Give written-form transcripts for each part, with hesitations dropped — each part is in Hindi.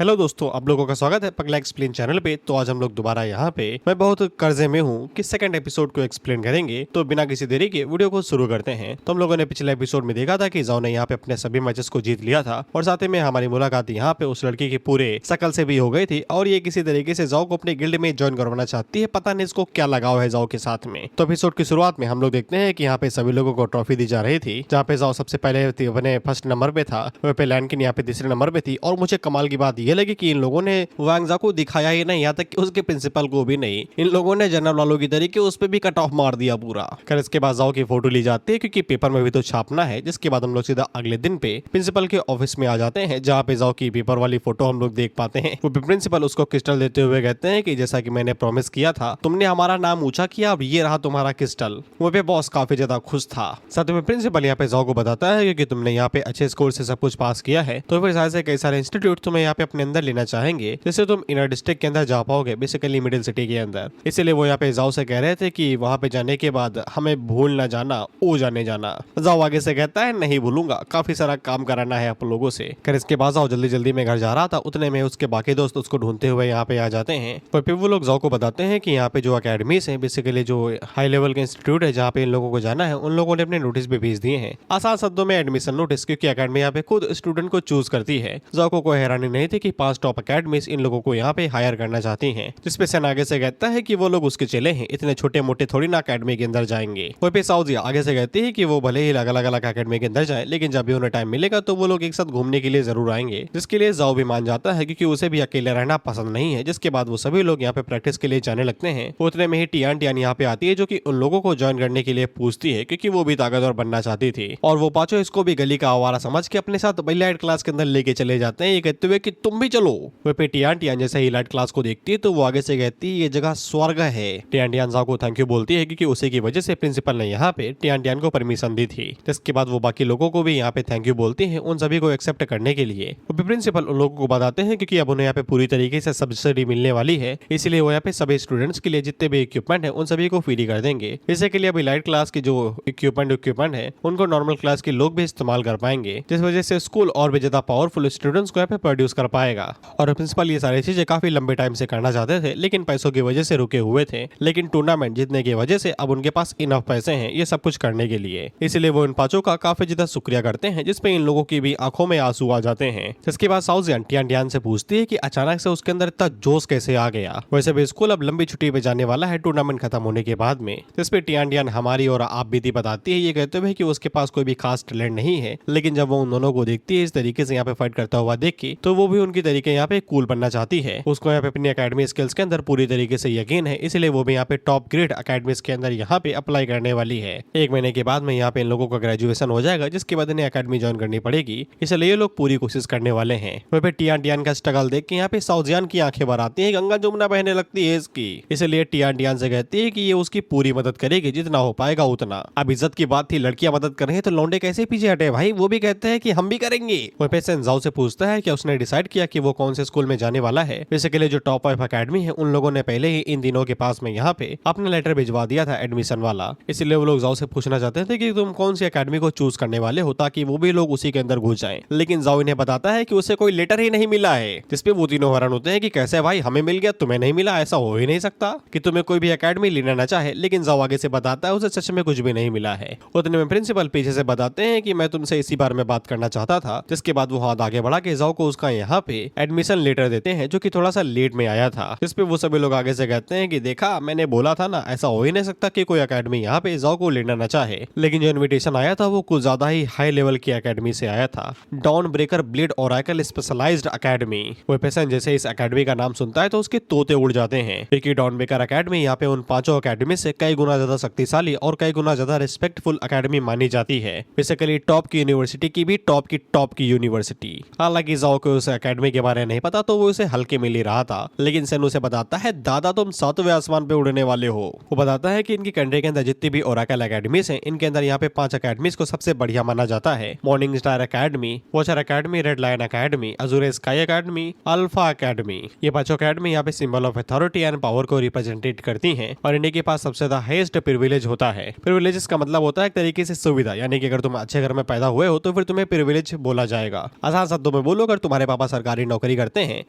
हेलो दोस्तों, आप लोगों का स्वागत है पगला एक्सप्लेन चैनल पे। तो आज हम लोग दोबारा यहाँ पे मैं बहुत कर्जे में हूँ कि सेकंड एपिसोड को एक्सप्लेन करेंगे। तो बिना किसी देरी के वीडियो को शुरू करते हैं। तो हम लोगों ने पिछले एपिसोड में देखा था कि जाओ ने यहाँ पे अपने सभी मैचेस को जीत लिया था और साथ में हमारी मुलाकात यहाँ पे उस लड़की के पूरे शकल से भी हो गई थी और ये किसी तरीके से जाओ को अपने गिल्ड में ज्वाइन करवाना चाहती है। पता नहीं इसको क्या लगाव है जाओ के साथ में। तो एपिसोड की शुरुआत में हम लोग देखते हैं कि यहाँ पे सभी लोगों को ट्रॉफी दी जा रही थी, जहाँ पे जाओ सबसे पहले अपने फर्स्ट नंबर पे था, वहाँ पे लैंडकिन यहाँ पे तीसरे नंबर पे थी। और मुझे कमाल की बात ये लगी कि इन लोगों ने वांगजा को दिखाया ही नहीं, यहाँ तक कि उसके प्रिंसिपल को भी नहीं। इन लोगों ने जनरल वालों की तरीके उस पर भी कट ऑफ मार दिया पूरा। फिर इसके बाद जाओ की फोटो ली जाती है क्योंकि पेपर में भी तो छापना है। जिसके बाद हम लोग सीधा अगले दिन पे प्रिंसिपल के ऑफिस में आ जाते हैं, जहाँ पे जाओ की पेपर वाली फोटो हम लोग देख पाते हैं। वो प्रिंसिपल उसको क्रिस्टल देते हुए कहते हैं कि जैसा कि मैंने प्रॉमिस किया था, तुमने हमारा नाम ऊंचा किया, अब ये रहा तुम्हारा क्रिस्टल। वो पे बॉस काफी ज्यादा खुश था। साथ में प्रिंसिपल यहाँ पे जाओ को बताता है कि तुमने यहाँ पे अच्छे स्कोर से सब कुछ पास किया है, तो फिर शायद से कई सारे इंस्टीट्यूट तुम्हें यहाँ पे अपने अंदर लेना चाहेंगे, जिससे तुम इनर डिस्ट्रिक्ट के अंदर जा पाओगे, बेसिकली मिडिल सिटी के अंदर। इसलिए वो यहाँ पे जाओ से कह रहे थे कि वहाँ पे जाने के बाद हमें भूल ना जाना, ओ जाने जाना। जाओ आगे से कहता है नहीं भूलूंगा, काफी सारा काम कराना है आप लोगों से। कर इसके बाद जाओ जल्दी जल्दी में घर जा रहा था, उतने में उसके बाकी दोस्त उसको ढूंढते हुए यहाँ पे आ जाते हैं। और फिर वो लोग जाओ को बताते हैं कि यहाँ पे जो अकेडमीज है, बेसिकली जो हाई लेवल के इंस्टीट्यूट है जहाँ पे इन लोगों को जाना है, उन लोगों ने अपने नोटिस भी भेज दिए हैं। आसान शब्दों में एडमिशन नोटिस, क्योंकि अकेडमी यहाँ पे खुद स्टूडेंट को चूज करती है। जाओ को कोई हैरानी नहीं थी कि 5 टॉप अकेडमीज इन लोगों को यहाँ पे हायर करना चाहती हैं, जिसपे सन आगे से कहता है कि वो लोग उसके चेले हैं, इतने छोटे मोटे थोड़ी ना अकेडमी के अंदर जाएंगे। वहीं पे साउजिया आगे से कहती है कि वो भले ही अलग अलग अकेडमी के अंदर जाए, लेकिन जब भी उन्हें टाइम मिलेगा तो वो लोग एक साथ घूमने के लिए जरूर आएंगे। जिसके लिए जाओ भी मान जाता है, क्योंकि उसे भी अकेले रहना पसंद नहीं है। जिसके बाद वो सभी लोग यहाँ पे प्रैक्टिस के लिए जाने लगते हैं। उतने में ही टियान यहाँ पे आती है, जो कि उन लोगों को ज्वाइन करने के लिए पूछती है, क्योंकि वो भी ताकतवर बनना चाहती थी। और वो पांचों इसको भी गली का आवारा समझ के अपने साथ लाइट क्लास के अंदर लेके चले जाते हैं, ये कहते हुए कि तुम भी चलो। वो पे टियान जैसे ही लाइट क्लास को देखती है तो वो आगे से कहती है ये जगह स्वर्ग है। टियान जाओ को थैंक यू बोलती है, क्योंकि उसी की वजह से प्रिंसिपल ने यहाँ पे टियान को परमिशन दी थी। जिसके बाद वो बाकी लोगों को भी यहाँ पे थैंक यू बोलती है, उन सभी को एक्सेप्ट करने के लिए। प्रिंसिपल उन लोगों को बताते हैं क्योंकि अब उन्हें यहाँ पे पूरी तरीके से सब्सिडी मिलने वाली है, इसलिए वो यहाँ पे सभी स्टूडेंट्स के लिए जितने भी इक्विपमेंट है उन सभी को फ्री कर देंगे। इससे के लिए अभी लाइट क्लास की जो इक्विपमेंट है उनको नॉर्मल क्लास के लोग भी इस्तेमाल कर पाएंगे, जिस वजह से स्कूल और भी ज्यादा पावरफुल स्टूडेंट्स को यहाँ पे प्रोड्यूस कर पाएगा। और प्रिंसिपल ये सारी चीजें काफी लंबे टाइम से करना चाहते थे, लेकिन पैसों की वजह से रुके हुए थे। लेकिन टूर्नामेंट जीतने की वजह से अब उनके पास इनफ पैसे हैं ये सब कुछ करने के लिए। इसलिए वो इन पांचों का काफी ज्यादा शुक्रिया करते हैं, जिसपे इन लोगों की भी आंखों में आंसू आ जाते हैं। जिसके बाद साउजियन टियान से पूछती है कि अचानक से उसके अंदर इतना जोश कैसे आ गया। वैसे भी स्कूल अब लंबी छुट्टी पे जाने वाला है टूर्नामेंट खत्म होने के बाद में। जिसपे टियान हमारी और आप बीती बताती है, ये कहते हुए कि उसके पास कोई भी खास टैलेंट नहीं है, लेकिन जब वो उन दोनों को देखती है इस तरीके से यहाँ पे फाइट करता हुआ देख के, तो वो भी उनकी तरीके यहाँ पे कूल बनना चाहती है। उसको यहाँ पे अपनी अकेडमी स्किल्स के अंदर पूरी तरीके से यकीन है, इसलिए वो भी यहाँ पे टॉप ग्रेड अकेडमीज के अंदर यहाँ पे अप्लाई करने वाली है। 1 महीने के बाद में यहाँ पे इन लोगों का ग्रेजुएशन हो जाएगा, जिसके बाद इन्हें अकेडमी ज्वाइन करनी पड़ेगी। इसलिए ये लोग पूरी कोशिश करने वाले हैं। वहीं पे टियान का स्ट्रगल देख के यहाँ पे साउजियन की आंखें भर आती है, गंगा जमुना बहने लगती है इसकी। इसलिए टियान से कहती है कि ये उसकी पूरी मदद करेगी, जितना हो पाएगा उतना। अब इज्जत की बात थी, लड़कियां मदद कर रही है तो लौंडे कैसे पीछे हटे भाई, वो भी कहते हैं कि हम भी करेंगे। वहीं पे सेंजाओ से पूछता है कि उसने डिसाइड किया कि वो कौन से स्कूल में जाने वाला है। बेसिकली जो टॉप 5 अकेडमी है उन लोगों ने पहले ही इन दिनों के पास में यहाँ पे अपना लेटर भिजवा दिया था एडमिशन वाला। इसलिए वो लोग जाओ से पूछना चाहते थे कि तुम कौन सी अकेडमी को चूज करने वाले हो, ताकि वो भी लोग उसी के अंदर घुस जाएं। लेकिन जाओ इन्हें बताता है कि उसे कोई लेटर ही नहीं मिला है। जिसपे वो तीनों हैरान होते हैं कि कैसे भाई, हमें मिल गया तुम्हें नहीं मिला, ऐसा हो ही नहीं सकता कि तुम्हें कोई भी अकेडमी लेना ना चाहे। लेकिन जाओ आगे से बताता है उसे सच में कुछ भी नहीं मिला है। उतने में प्रिंसिपल पीछे से बताते हैं कि मैं तुमसे इसी बारे में बात करना चाहता था। जिसके बाद वो हाथ आगे बढ़ा के जाओ को उसका यहाँ पे एडमिशन लेटर देते हैं, जो कि थोड़ा सा लेट में आया था। जिसपे वो सभी लोग आगे से कहते हैं कि देखा मैंने बोला था ना, ऐसा हो ही नहीं सकता कि कोई अकेडमी यहाँ पे जाओ को लेना ना चाहे। लेकिन जो इन्विटेशन आया था वो कुछ ज्यादा ही हाई लेवल की अकेडमी से आया था, dawn breaker blade oracle specialized academy. वो पर्सन जैसे इस अकेडमी का नाम सुनता है तो उसके तोते उड़ जाते हैं, क्योंकि डॉन ब्रेकर अकेडमी यहाँ पे उन 5 अकेडमी से कई गुना ज्यादा शक्तिशाली और कई गुना ज्यादा रिस्पेक्टफुल अकेडमी मानी जाती है। बेसिकली टॉप की यूनिवर्सिटी की भी टॉप की यूनिवर्सिटी। हालांकि जाओ को उस अकेडमी के बारे में नहीं पता, तो वो उसे हल्के में ले रहा था। लेकिन सेन उसे बताता है दादा तुम 7वें आसमान पे उड़ने वाले हो। वो बताता है कि इनकी कंट्री के अंदर जितनी भी ओरेकल अकेडमीज हैं, इनके अंदर यहाँ पे 5 अकेडमीज को सबसे बढ़िया माना जाता है। Morning star academy, watcher academy, red lion academy, azure sky academy, alpha academy. ये 5 अकेडमी यहाँ पे symbol of authority and power को रिप्रेजेंटेट करती हैं, और इन्हीं के पास सबसे ज्यादा हाईएस्ट प्रिविलेज होता है। प्रिविलेज का मतलब होता है एक तरीके से सुविधा, यानी कि अगर तुम अच्छे घर में पैदा हुए हो तो फिर तुम्हें प्रिविलेज बोला जाएगा। आसान शब्दों में बोलो, अगर तुम्हारे पापा सरकारी सरकारी नौकरी करते हैं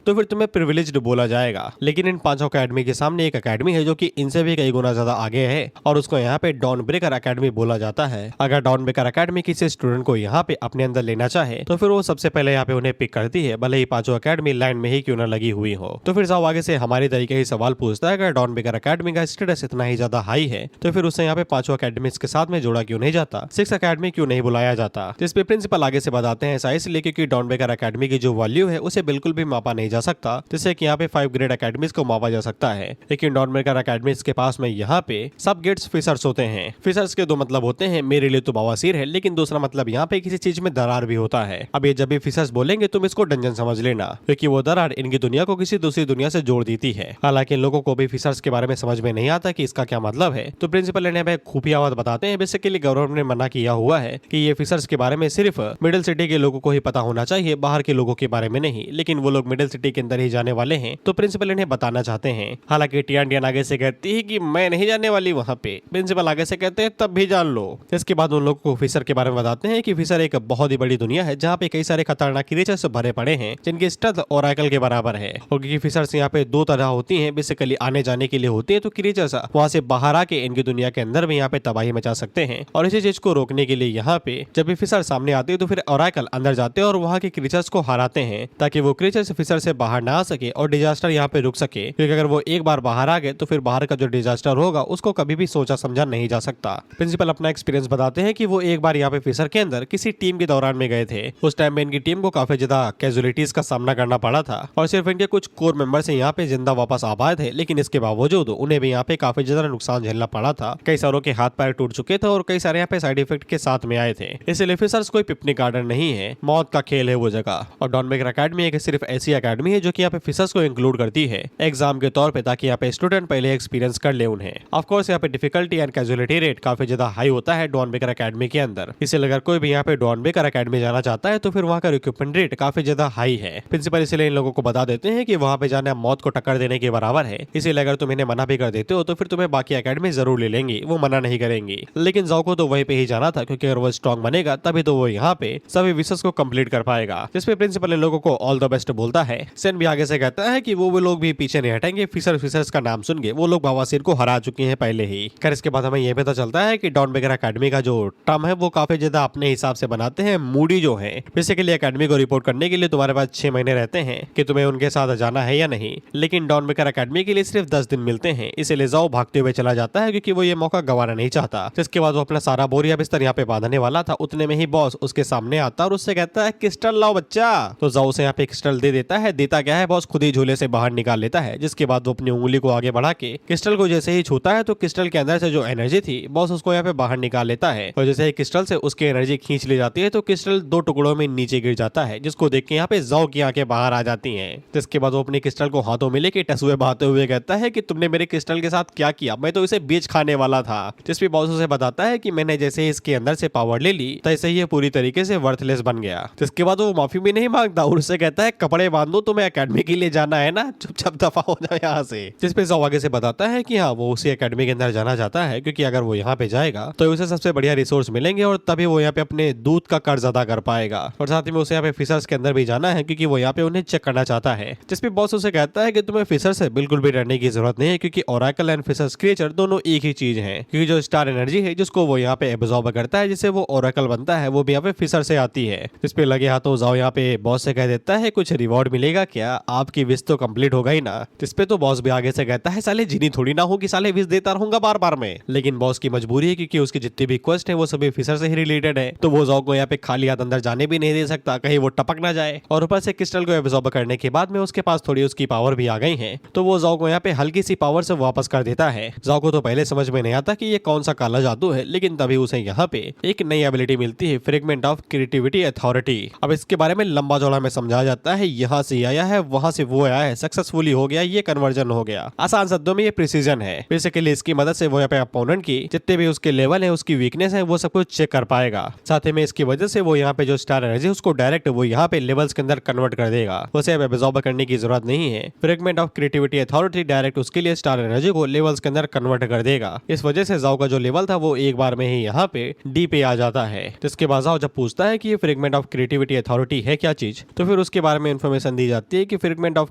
तो फिर तुम्हें प्रिविलेज्ड बोला जाएगा। लेकिन इन 5 अकेडमी के सामने एक अकेडमी है जो कि इनसे भी कई गुना ज्यादा आगे है और उसको यहाँ पे डॉन ब्रेकर अकेडमी बोला जाता है। अगर डॉन ब्रेकर अकेडमी किसी स्टूडेंट को यहाँ पे अपने अंदर लेना चाहे तो फिर वो सबसे पहले यहाँ पे उन्हें पिक करती है, भले ही 5 अकेडमी लाइन में ही क्यों न लगी हुई हो। तो फिर जाओ आगे से हमारी तरीके ही सवाल पूछता है, अगर डॉन ब्रेकर अकेडमी का स्टेटस इतना ही ज्यादा हाई है तो फिर उससे यहाँ पे 5 अकेडमीज के साथ में जोड़ा क्यों नहीं जाता, 6 अकेडमी क्यों नहीं बुलाया जाता। जिसपे प्रिंसिपल आगे से बताते हैं ऐसा इसलिए क्योंकि डॉन ब्रेकर अकेडमी की जो वैल्यू है उसे बिल्कुल भी मापा नहीं जा सकता, जिससे कि यहाँ पे 5 ग्रेड अकेडमीज को मापा जा सकता है। लेकिन डॉन ब्रेकर अकेडमीज के पास में यहाँ पे सब गेट्स फिशर्स होते हैं। फिशर्स के 2 मतलब होते हैं, मेरे लिए तो बवासीर है, लेकिन दूसरा मतलब यहाँ पे किसी चीज में दरार भी होता है। अब ये जब भी फिशर्स बोलेंगे तुम इसको डंजन समझ लेना, क्योंकि वो दरार इनकी दुनिया को किसी दूसरी दुनिया से जोड़ देती है। हालांकि इन लोगों को भी फिशर्स के बारे में समझ में नहीं आता कि इसका क्या मतलब है। तो प्रिंसिपल इन्हें खुफिया बात बताते हैं। बेसिकली गवर्नमेंट ने मना किया हुआ है कि ये फिशर्स के बारे में सिर्फ मिडिल सिटी के लोगों को ही पता होना चाहिए, बाहर के लोगों के बारे में नहीं। लेकिन वो लोग मिडिल सिटी के अंदर ही जाने वाले हैं, तो प्रिंसिपल इन्हें बताना चाहते हैं। हालांकि टियान आगे से कहती है कि मैं नहीं जाने वाली वहाँ पे। प्रिंसिपल आगे से कहते हैं तब भी जान लो। इसके बाद उन लोगों को फिशर के बारे में बताते हैं कि फिशर एक बहुत ही बड़ी दुनिया है जहाँ पे कई सारे खतरनाक क्रीचर्स भरे पड़े हैं जिनकी स्ट्रेंथ ओरेकल के बराबर है। और क्योंकि फिशर्स यहाँ पे 2 तरह होती हैं, बेसिकली आने जाने के लिए होती है, तो क्रीचर्स वहाँ से बाहर आके इनकी दुनिया के अंदर भी यहाँ पे तबाही मचा सकते हैं। और इसी चीज को रोकने के लिए यहाँ पे जब भी फिशर सामने आते हैं तो फिर ओरेकल अंदर जाते हैं और वहाँ के क्रीचर्स को हराते हैं ताकि वो क्रीचर्स फिशर से बाहर ना आ सके और डिजास्टर यहाँ पे रुक सके। क्योंकि अगर वो एक बार बाहर आ गए तो फिर बाहर का जो डिजास्टर होगा उसको कभी भी सोचा समझा नहीं जा सकता। प्रिंसिपल अपना एक्सपीरियंस बताते हैं कि वो एक बार यहाँ पे फिशर के अंदर किसी टीम के दौरान में गए थे। उस टाइम में इनकी टीम को काफी ज्यादा कैजुअलिटीज का सामना करना पड़ा था और सिर्फ इनके कुछ कोर मेंबर्स यहाँ पे जिंदा वापस आ पाए थे। लेकिन इसके बावजूद उन्हें भी यहाँ पे काफी ज्यादा नुकसान झेलना पड़ा था। कई सारों के हाथ पैर टूट चुके थे और कई सारे यहाँ पे साइड इफेक्ट के साथ में आए थे। इसलिए फिशर्स कोई पिकनिक गार्डन नहीं है, मौत का खेल है वो जगह। और डॉन ब्रेकर अकेडमी एक सिर्फ ऐसी अकेडमी है जो कि यहाँ पे फिशर्स को इंक्लूड करती है एग्जाम के तौर पे, ताकि यहाँ पे स्टूडेंट पहले एक्सपीरियंस कर ले उन्हें। ऑफ कोर्स यहाँ पे डिफिकल्टी एंड कैजुअलिटी रेट काफी ज्यादा हाई होता है डॉन ब्रेकर अकेडमी के अंदर। इसलिए अगर कोई भी यहाँ पे डॉन ब्रेकर अकेडमी जाना चाहता है तो फिर वहाँ का रिक्रूटमेंट रेट काफी ज्यादा हाई है। प्रिंसिपल इसलिए इन लोगों को बता देते हैं कि वहाँ पे जाना मौत को टक्कर देने के बराबर है। इसीलिए अगर तुम इन्हें मना भी कर देते हो तो फिर तुम्हें बाकी अकेडमी जरूर ले लेंगी, वो मना नहीं करेंगी। लेकिन जाओ को तो वहीं पे ही जाना था, क्योंकि अगर वो स्ट्रॉन्ग बनेगा तभी तो वो यहाँ पे सभी विशेष को कंप्लीट कर पाएगा। जिसपे प्रिंसिपल इन लोगों को ऑल द बेस्ट बोलता है। सेन भी आगे से कहता है कि वो लोग भी पीछे नहीं हटेंगे, फिशर्स का नाम सुन के वो लोग बवासीर को हरा चुके हैं पहले ही। खैर इसके बाद हमें यह पता चलता है कि डॉन ब्रेकर अकेडमी का जो टर्म है वो काफी ज्यादा अपने हिसाब से बनाते हैं। मूडी जो है बेसिकली अकेडमी को रिपोर्ट करने के लिए तुम्हारे पास 6 महीने रहते हैं कि तुम्हें उनके साथ जाना है या नहीं। लेकिन डॉन ब्रेकर अकेडमी के लिए सिर्फ 10 दिन मिलते हैं, इसलिए जाओ भागते हुए चला जाता है क्योंकि वो ये मौका गंवाना नहीं चाहता। जिसके बाद वो अपना सारा बोरिया बिस्तर यहाँ पे बांधने वाला था, उतने में ही बॉस उसके सामने आता और उससे कहता है क्रिस्टल लाओ बच्चा। तो जाओ उसे यहाँ पे क्रिस्टल दे देता है। देता क्या है, बॉस खुद ही झूले से बाहर निकाल लेता है। जिसके बाद वो अपनी उंगली को आगे बढ़ा के क्रिस्टल को जैसे ही छूता है तो क्रिस्टल के अंदर से जो एनर्जी थी बॉस उसको यहाँ पे बाहर निकाल लेता है। और जैसे ही क्रिस्टल से उसकी एनर्जी खींच ली जाती है तो क्रिस्टल 2 टुकड़ों में नीचे गिर जाता है, जिसको देख के यहाँ पे जाओ की आंखें बाहर आ जाती हैं। जिसके बाद वो अपने क्रिस्टल को हाथों में लेके टसुए बहाते हुए कहता है कि तुमने मेरे क्रिस्टल के साथ क्या किया, मैं तो इसे बेच खाने वाला था। जिसपे बॉस उसे बताता है कि मैंने जैसे ही इसके अंदर से पावर ले ली तैसे ही ये पूरी तरीके से वर्थलेस बन गया। जिसके बाद वो माफी भी नहीं मांगता और उससे कहता है कपड़े बांधो, तुम्हें अकेडमी के लिए जाना है ना, चुपचाप दफा हो जाओ यहाँ से। जिसपे जाओ आगे से बताता है कि हाँ वो उसी अकेडमी के अंदर जाना चाहता है क्योंकि अगर वो यहाँ पे जाएगा तो उसे सबसे बढ़िया रिसोर्स मिलेंगे और तभी वो यहाँ पे अपने दूध का कर्ज अदा कर पाएगा। और साथ ही में उसे यहाँ पे फिशर्स के अंदर भी जाना है क्योंकि वो यहाँ पे उन्हें चेक करना चाहता है। जिसपे बॉस उसे कहता है कि तुम्हें फिशर से बिल्कुल भी डरने की जरूरत नहीं है क्योंकि ओरेकल एंड फिशर्स क्रिएचर दोनों एक ही चीज है। क्योंकि जो स्टार एनर्जी है जिसको वो यहाँ पे एब्जॉर्ब करता है, जिससे वो ओरेकल बनता है, वो भी यहाँ पे फिशर से आती है। जिसपे लगे हाथों जाओ यहाँ पे बॉस से कह देता है कुछ रिवॉर्ड मिलेगा क्या, आपकी विश तो कंप्लीट हो गई ना। जिसपे तो बॉस भी आगे से कहता है साले जिनी थोड़ी ना हो कि साले विश देता रहूंगा बार बार में। लेकिन बॉस की मजबूरी है क्योंकि उसकी जितनी भी क्वेस्ट है वो सभी फिशर से ही रिलेटेड है, तो वो जाओ को यहाँ पे खाली हाथ अंदर जाने भी नहीं दे सकता, कहीं वो टपक ना जाए। और ऊपर से क्रिस्टल को एब्जॉर्ब करने के बाद में उसके पास थोड़ी उसकी पावर भी आ गई है, तो वो जाओ को यहाँ पे हल्की सी पावर से वापस कर देता है। जाओ को तो पहले समझ में नहीं आता कि ये कौन सा काला जादू है, लेकिन तभी उसे यहाँ पे एक नई एबिलिटी मिलती है, फ्रेगमेंट ऑफ क्रिएटिविटी अथॉरिटी। अब इसके बारे में लंबा चौड़ा में समझाया जाता है, यहाँ से आया है, वहां से वो आया है, सक्सेसफुली हो गया, ये कन्वर्जन हो गया। आसान शब्दों में ये प्रिसीजन है। बेसिकली इसकी मदद से वो यहाँ पे अपोनेंट की जितने भी उसके लेवल है, उसकी वीकनेस है, वो सब कुछ चेक कर पाएगा। साथ ही में इसकी वजह से वो यहाँ पे जो स्टार एनर्जी उसको डायरेक्ट वो यहाँ पे लेवल्स के अंदर कन्वर्ट कर देगा। उसे अब एब्जॉर्ब करने की जरूरत नहीं है। Fragment of creativity authority direct उसके लिए स्टार एनर्जी को लेवल्स के अंदर कन्वर्ट कर देगा। इस वजह से जाओ का जो लेवल था वो एक बार में ही यहाँ पे डी पे आ जाता है। जिसके बाद जाओ जब पूछता है कि ये फ्रेगमेंट ऑफ क्रिएटिविटी अथॉरिटी है क्या चीज, तो फिर उसके बारे में इन्फॉर्मेशन दी जाती है कि figment of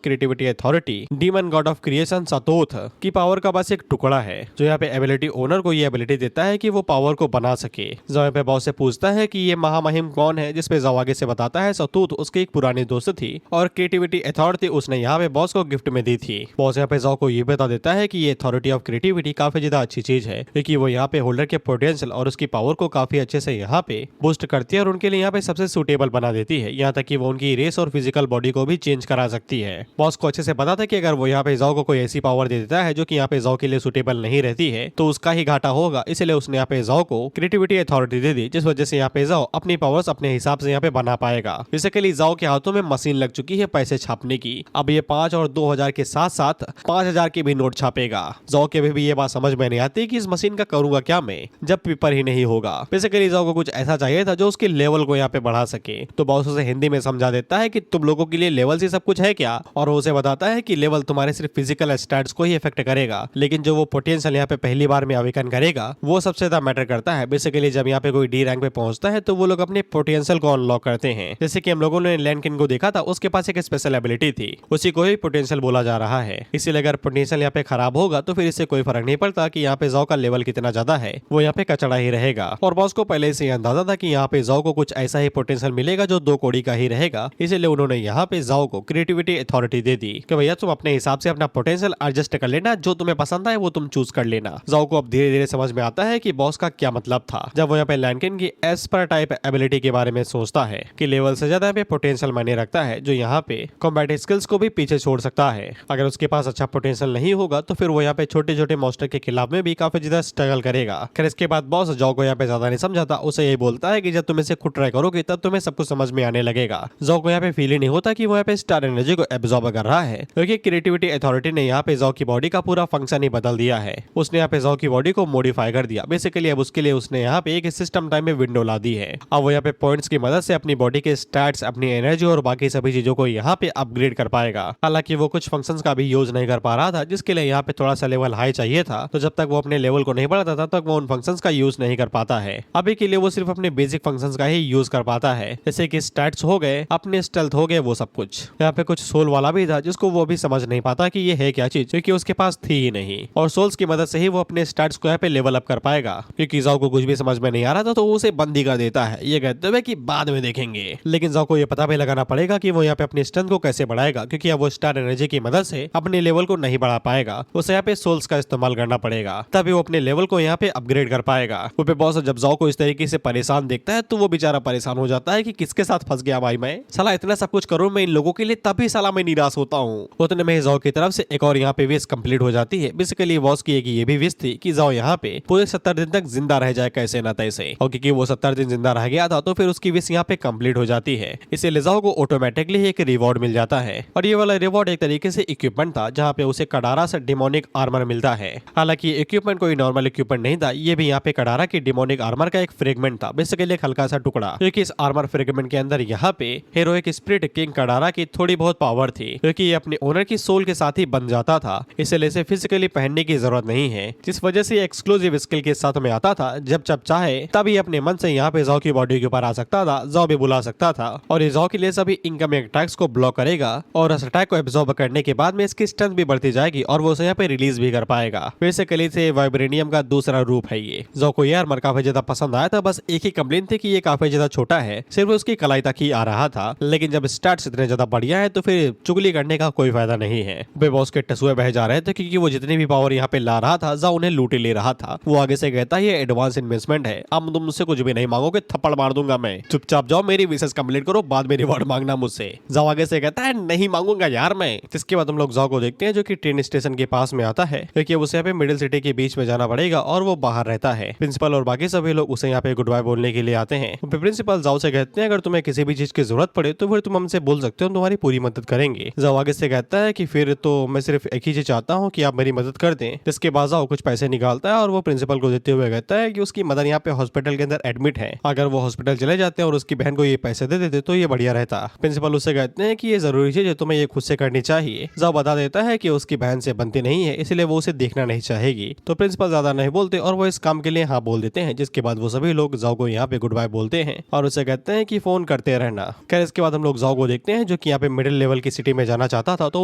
creativity authority demon god of creation सतोथ की पावर का बस एक टुकड़ा है, जो यहाँ पे एबिलिटी ओनर को ये एबिलिटी देता है कि वो पावर को बना सके। जो यहाँ पे बॉस से पूछता है कि ये महामहिम कौन है, जिसपे जाओ आगे से बताता है सतूत उसकी एक पुरानी दोस्त थी और क्रिएटिविटी अथॉरिटी उसने यहाँ पे बॉस को गिफ्ट में दी थी। बॉस यहाँ पे जाओ को ये बता देता है कि ये अथॉरिटी ऑफ क्रिएटिविटी काफी ज्यादा अच्छी चीज है, क्योंकि वो यहाँ पे होल्डर के पोटेंशियल और उसकी पावर को काफी अच्छे से यहाँ पे बूस्ट करती है और उनके लिए यहाँ पे सबसे सुटेबल बना देती है, यहाँ तक कि वो उनकी रेस और फिजिकल बॉडी को भी चेंज करा सकती है। बॉस को अच्छे से पता था कि अगर वो यहाँ पे जाओ को कोई ऐसी पावर दे देता है जो कि यहाँ पे जाओ के लिए सुटेबल नहीं रहती है तो उसका ही घाटा होगा, इसलिए उसने यहाँ पे जाओ को क्रिएटिविटी अथॉरिटी दे दी, जिस वजह से यहाँ पे जाओ अपनी पावर्स अपने हिसाब से यहाँ पे बना पाएगा। बेसिकली जाओ के हाथों में मशीन लग चुकी है पैसे छापने की। अब ये 5 और 2000 के साथ साथ 5000 के भी नोट छापेगा। जाओ के भी ये बात समझ में नहीं आती कि इस मशीन का करूंगा क्या मैं, जब पेपर ही नहीं होगा। बेसिकली जाओ को कुछ ऐसा चाहिए था जो उसके लेवल को यहाँ पे बढ़ा सके, तो बॉस उसे हिंदी में समझा देता है कि तुम लोगों के लिए लेवल से सब कुछ है क्या, और वो उसे बताता है कि लेवल तुम्हारे सिर्फ फिजिकल स्टैट्स को ही इफेक्ट करेगा, लेकिन जो वो पोटेंशियल यहाँ पे पहली बार में अवेकन करेगा वो सबसे ज्यादा मैटर करता है। बेसिकली जब यहाँ पे कोई डी रैंक पे पहुंचता है तो वो लोग अपने पोटेंशियल को अनलॉक करते हैं। जैसे कि हम लोगों ने लैंडकिन को देखा था, उसके पास एक स्पेशल एबिलिटी थी, उसी को ही पोटेंशियल बोला जा रहा है। इसीलिए अगर पोटेंशियल यहाँ पे खराब होगा तो फिर इससे कोई फर्क नहीं पड़ता कि यहाँ पे जाओ का लेवल कितना ज्यादा है, वो यहाँ पे कचड़ा ही रहेगा। और बॉस को पहले से अंदाजा था कि यहाँ पे जाओ को कुछ ऐसा ही पोटेंशियल मिलेगा जो 2 कौड़ी का ही रहेगा, इसीलिए उन्होंने यहाँ पे जाओ को क्रिएटिविटी अथॉरिटी दे दी कि भैया तुम अपने हिसाब से अपना पोटेंशियल एडजस्ट कर लेना, जो तुम्हें पसंद आए वो तुम चूज कर लेना। जाओ को अब धीरे धीरे समझ में आता है कि बॉस का क्या मतलब था, जब वो यहाँ पे लैंडकिन की एस पर टाइप एबिलिटी के बारे में सोचता है कि लेवल से ज्यादा पे पोटेंशियल मायने रखता है, जो यहाँ पे कॉम्बैट स्किल्स को भी पीछे छोड़ सकता है। अगर उसके पास अच्छा पोटेंशियल नहीं होगा तो फिर वो यहाँ पे छोटे छोटे मॉन्स्टर के खिलाफ में भी काफी ज्यादा स्ट्रगल करेगा। फिर इसके बाद बॉस जाओ को यहाँ पे ज्यादा नहीं समझाता, उसे ये बोलता है कि जब तुम इसे खुद ट्राई करोगे तब तुम्हें सब कुछ समझ में आने लगेगा। जाओ को यहाँ पे फील ही नहीं होता कि वो यहाँ पे स्टार एनर्जी को एब्जॉर्ब कर रहा है, क्योंकि क्रिएटिविटी अथॉरिटी ने यहाँ पे जाओ की बॉडी का पूरा फंक्शन ही बदल दिया है। उसने यहाँ पे जाओ की बॉडी को मॉडिफाई कर दिया। बेसिकली अब उसके लिए उसने यहाँ पे एक सिस्टम टाइम में विंडो ला दी है। अब वो यहाँ पे पॉइंट्स की मदद से अपनी बॉडी के स्टैट्स, अपनी एनर्जी और बाकी सभी चीजों को यहाँ पे अपग्रेड कर पाएगा। हालांकि वो कुछ फंक्शंस का भी यूज नहीं कर पा रहा था, जिसके लिए यहाँ पे थोड़ा सा लेवल हाई चाहिए था, तो जब तक वो अपने लेवल को नहीं बढ़ाता तब तक वो उन फंक्शंस का यूज नहीं कर पाता है। अभी के लिए वो सिर्फ अपने बेसिक फंक्शंस का ही यूज कर पाता है, जैसे कि स्टैट्स हो गए, अपने स्टेल्थ हो गए, वो सब कुछ। यहाँ पे कुछ सोल वाला भी था जिसको वो भी समझ नहीं पाता कि ये है क्या चीज, क्योंकि उसके पास थी ही नहीं, और सोल्स की मदद से ही वो अपने स्टैट्स को यहाँ पे लेवल अप कर पाएगा। क्योंकि जाओ को कुछ भी समझ में नहीं आ रहा था तो वो उसे बंदी कर देता है, ये कहते हुए कि बाद में देखेंगे। लेकिन जाओ को ये पता भी लगाना पड़ेगा कि वो यहाँ पे अपनी स्ट्रेंथ को कैसे बढ़ाएगा, क्योंकि अब वो स्टार एनर्जी की मदद से अपने लेवल को नहीं बढ़ा पाएगा, उसे यहाँ पे सोल्स का इस्तेमाल करना पड़ेगा, तभी वो अपने लेवल को यहाँ पे अपग्रेड कर पाएगा। वो पे बॉस जब जाओ को इस तरीके से परेशान देखता है तो वो बेचारा परेशान हो जाता है कि किसके साथ फंस गया भाई मैं, साला इतना सब कुछ करूं मैं इन लोगों के लिए, तभी साला मैं निराश होता हूँ। उतने में जाओ की तरफ से एक और यहाँ पे विश कंप्लीट हो जाती है। बेसिकली बॉस की एक ये भी विश थी कि जाओ यहाँ पे पूरे 70 दिन तक जिंदा रह जाए कैसे ना तैसे, और क्योंकि वो 70 दिन जिंदा रह गया था तो फिर उसकी विश यहाँ पे कंप्लीट हो जाती है। इसे जाओ को ऑटोमेटिकली एक रिवॉर्ड मिल जाता है, और ये वाला रिवॉर्ड एक तरीके से इक्विपमेंट था, जहाँ पे उसे कडारा से डिमोनिक आर्मर मिलता है। हालांकि इक्विपमेंट कोई नॉर्मल इक्विपमेंट नहीं था, ये भी यहाँ पे कडारा की डिमोनिक आर्मर का एक फ्रेगमेंट था, बेसिकली एक हल्का सा टुकड़ा, क्योंकि इस आर्मर फ्रेगमेंट के अंदर यहाँ पे हीरोइक स्पिरिट किंग कडारा की थोड़ी बहुत पावर थी, क्योंकि ये अपने ओनर की सोल के साथ ही बन जाता था, इसलिए इसे फिजिकली पहनने की जरूरत नहीं है, जिस वजह से एक्सक्लूसिव स्किल के साथ में आता था। जब चाहे तभी अपने मन से यहाँ पे जाओ की बॉडी के ऊपर आ सकता था, जाओ भी बुला सकता था, और ये जाओ के लिए सभी इनकमिंग अटैक्स को ब्लॉक करेगा, और उस अटैक को एब्जॉर्ब करने के बाद में इसकी स्ट्रेंथ भी बढ़ती जाएगी और वो उसे यहाँ पे रिलीज भी कर पाएगा। बेसिकली से वाइब्रेनियम का दूसरा रूप है ये। जाओ को ये आर्मर काफी ज्यादा पसंद आया था, बस एक ही कंप्लेन थी कि ये काफी ज्यादा छोटा है, सिर्फ उसकी कलाई तक ही आ रहा था, लेकिन जब स्टैट्स इतने ज्यादा बढ़िया है तो फिर चुगली करने का कोई फायदा नहीं है। बॉस के टसुए बह जा रहे थे, क्योंकि वो जितनी भी पावर यहाँ पे ला रहा था जाओ उन्हें लूट ले रहा था। वो आगे से कहता है ये एडवांस इन्वेस्टमेंट है, अब तुम मुझसे कुछ भी नहीं मांगोगे, थप्पड़ मार दूंगा मैं, चुपचाप जाओ मेरी विशेष कंप्लीट करो, बाद में रिवॉर्ड मांगना मुझसे। जाओ आगे से कहता है नहीं मांगूंगा यार मैं। जिसके बाद हम लोग जाओ को देखते हैं जो कि ट्रेन स्टेशन के पास में आता है, क्योंकि उसे यहाँ पे मिडिल सिटी के बीच में जाना पड़ेगा और वो बाहर रहता है। प्रिंसिपल और बाकी सभी लोग उसे यहाँ पे गुड बाय बोलने के लिए आते हैं। प्रिंसिपल जाओ से कहते हैं अगर तुम्हें किसी भी चीज की जरूरत पड़े तो फिर तुम हमसे बोल सकते हो, हम तुम्हारी पूरी मदद करेंगे। जाओ आगे से कहता है कि फिर तो मैं सिर्फ एक ही चीज चाहता हूँ कि आप मेरी मदद कर दें। जिसके बाद जाओ कुछ पैसे निकालता है और वो प्रिंसिपल को देते हुए कहता है कि उसकी मदर यहाँ पे हॉस्पिटल के अंदर एडमिट है, अगर वो हॉस्पिटल चले जाते हैं और उसकी बहन को ये पैसे दे देते तो ये बढ़िया रहता। प्रिंसिपल उससे कहते हैं कि ये जरूरी चीज है, तुम्हें ये खुद से करनी चाहिए। जाओ बता देता है कि उसकी बहन से बनती नहीं है, इसलिए वो उसे देखना नहीं चाहेगी। तो प्रिंसिपल ज्यादा नहीं बोलते और वो इस काम के लिए हाँ बोल देते हैं। जिसके बाद वो सभी लोग जाओ को यहाँ पे गुड बाय बोलते हैं और उसे कहते हैं कि फोन करते रहना। खैर इसके बाद हम हम लोग जाओ को देखते हैं जो कि यहाँ पे मिडिल लेवल की सिटी में जाना चाहता था, तो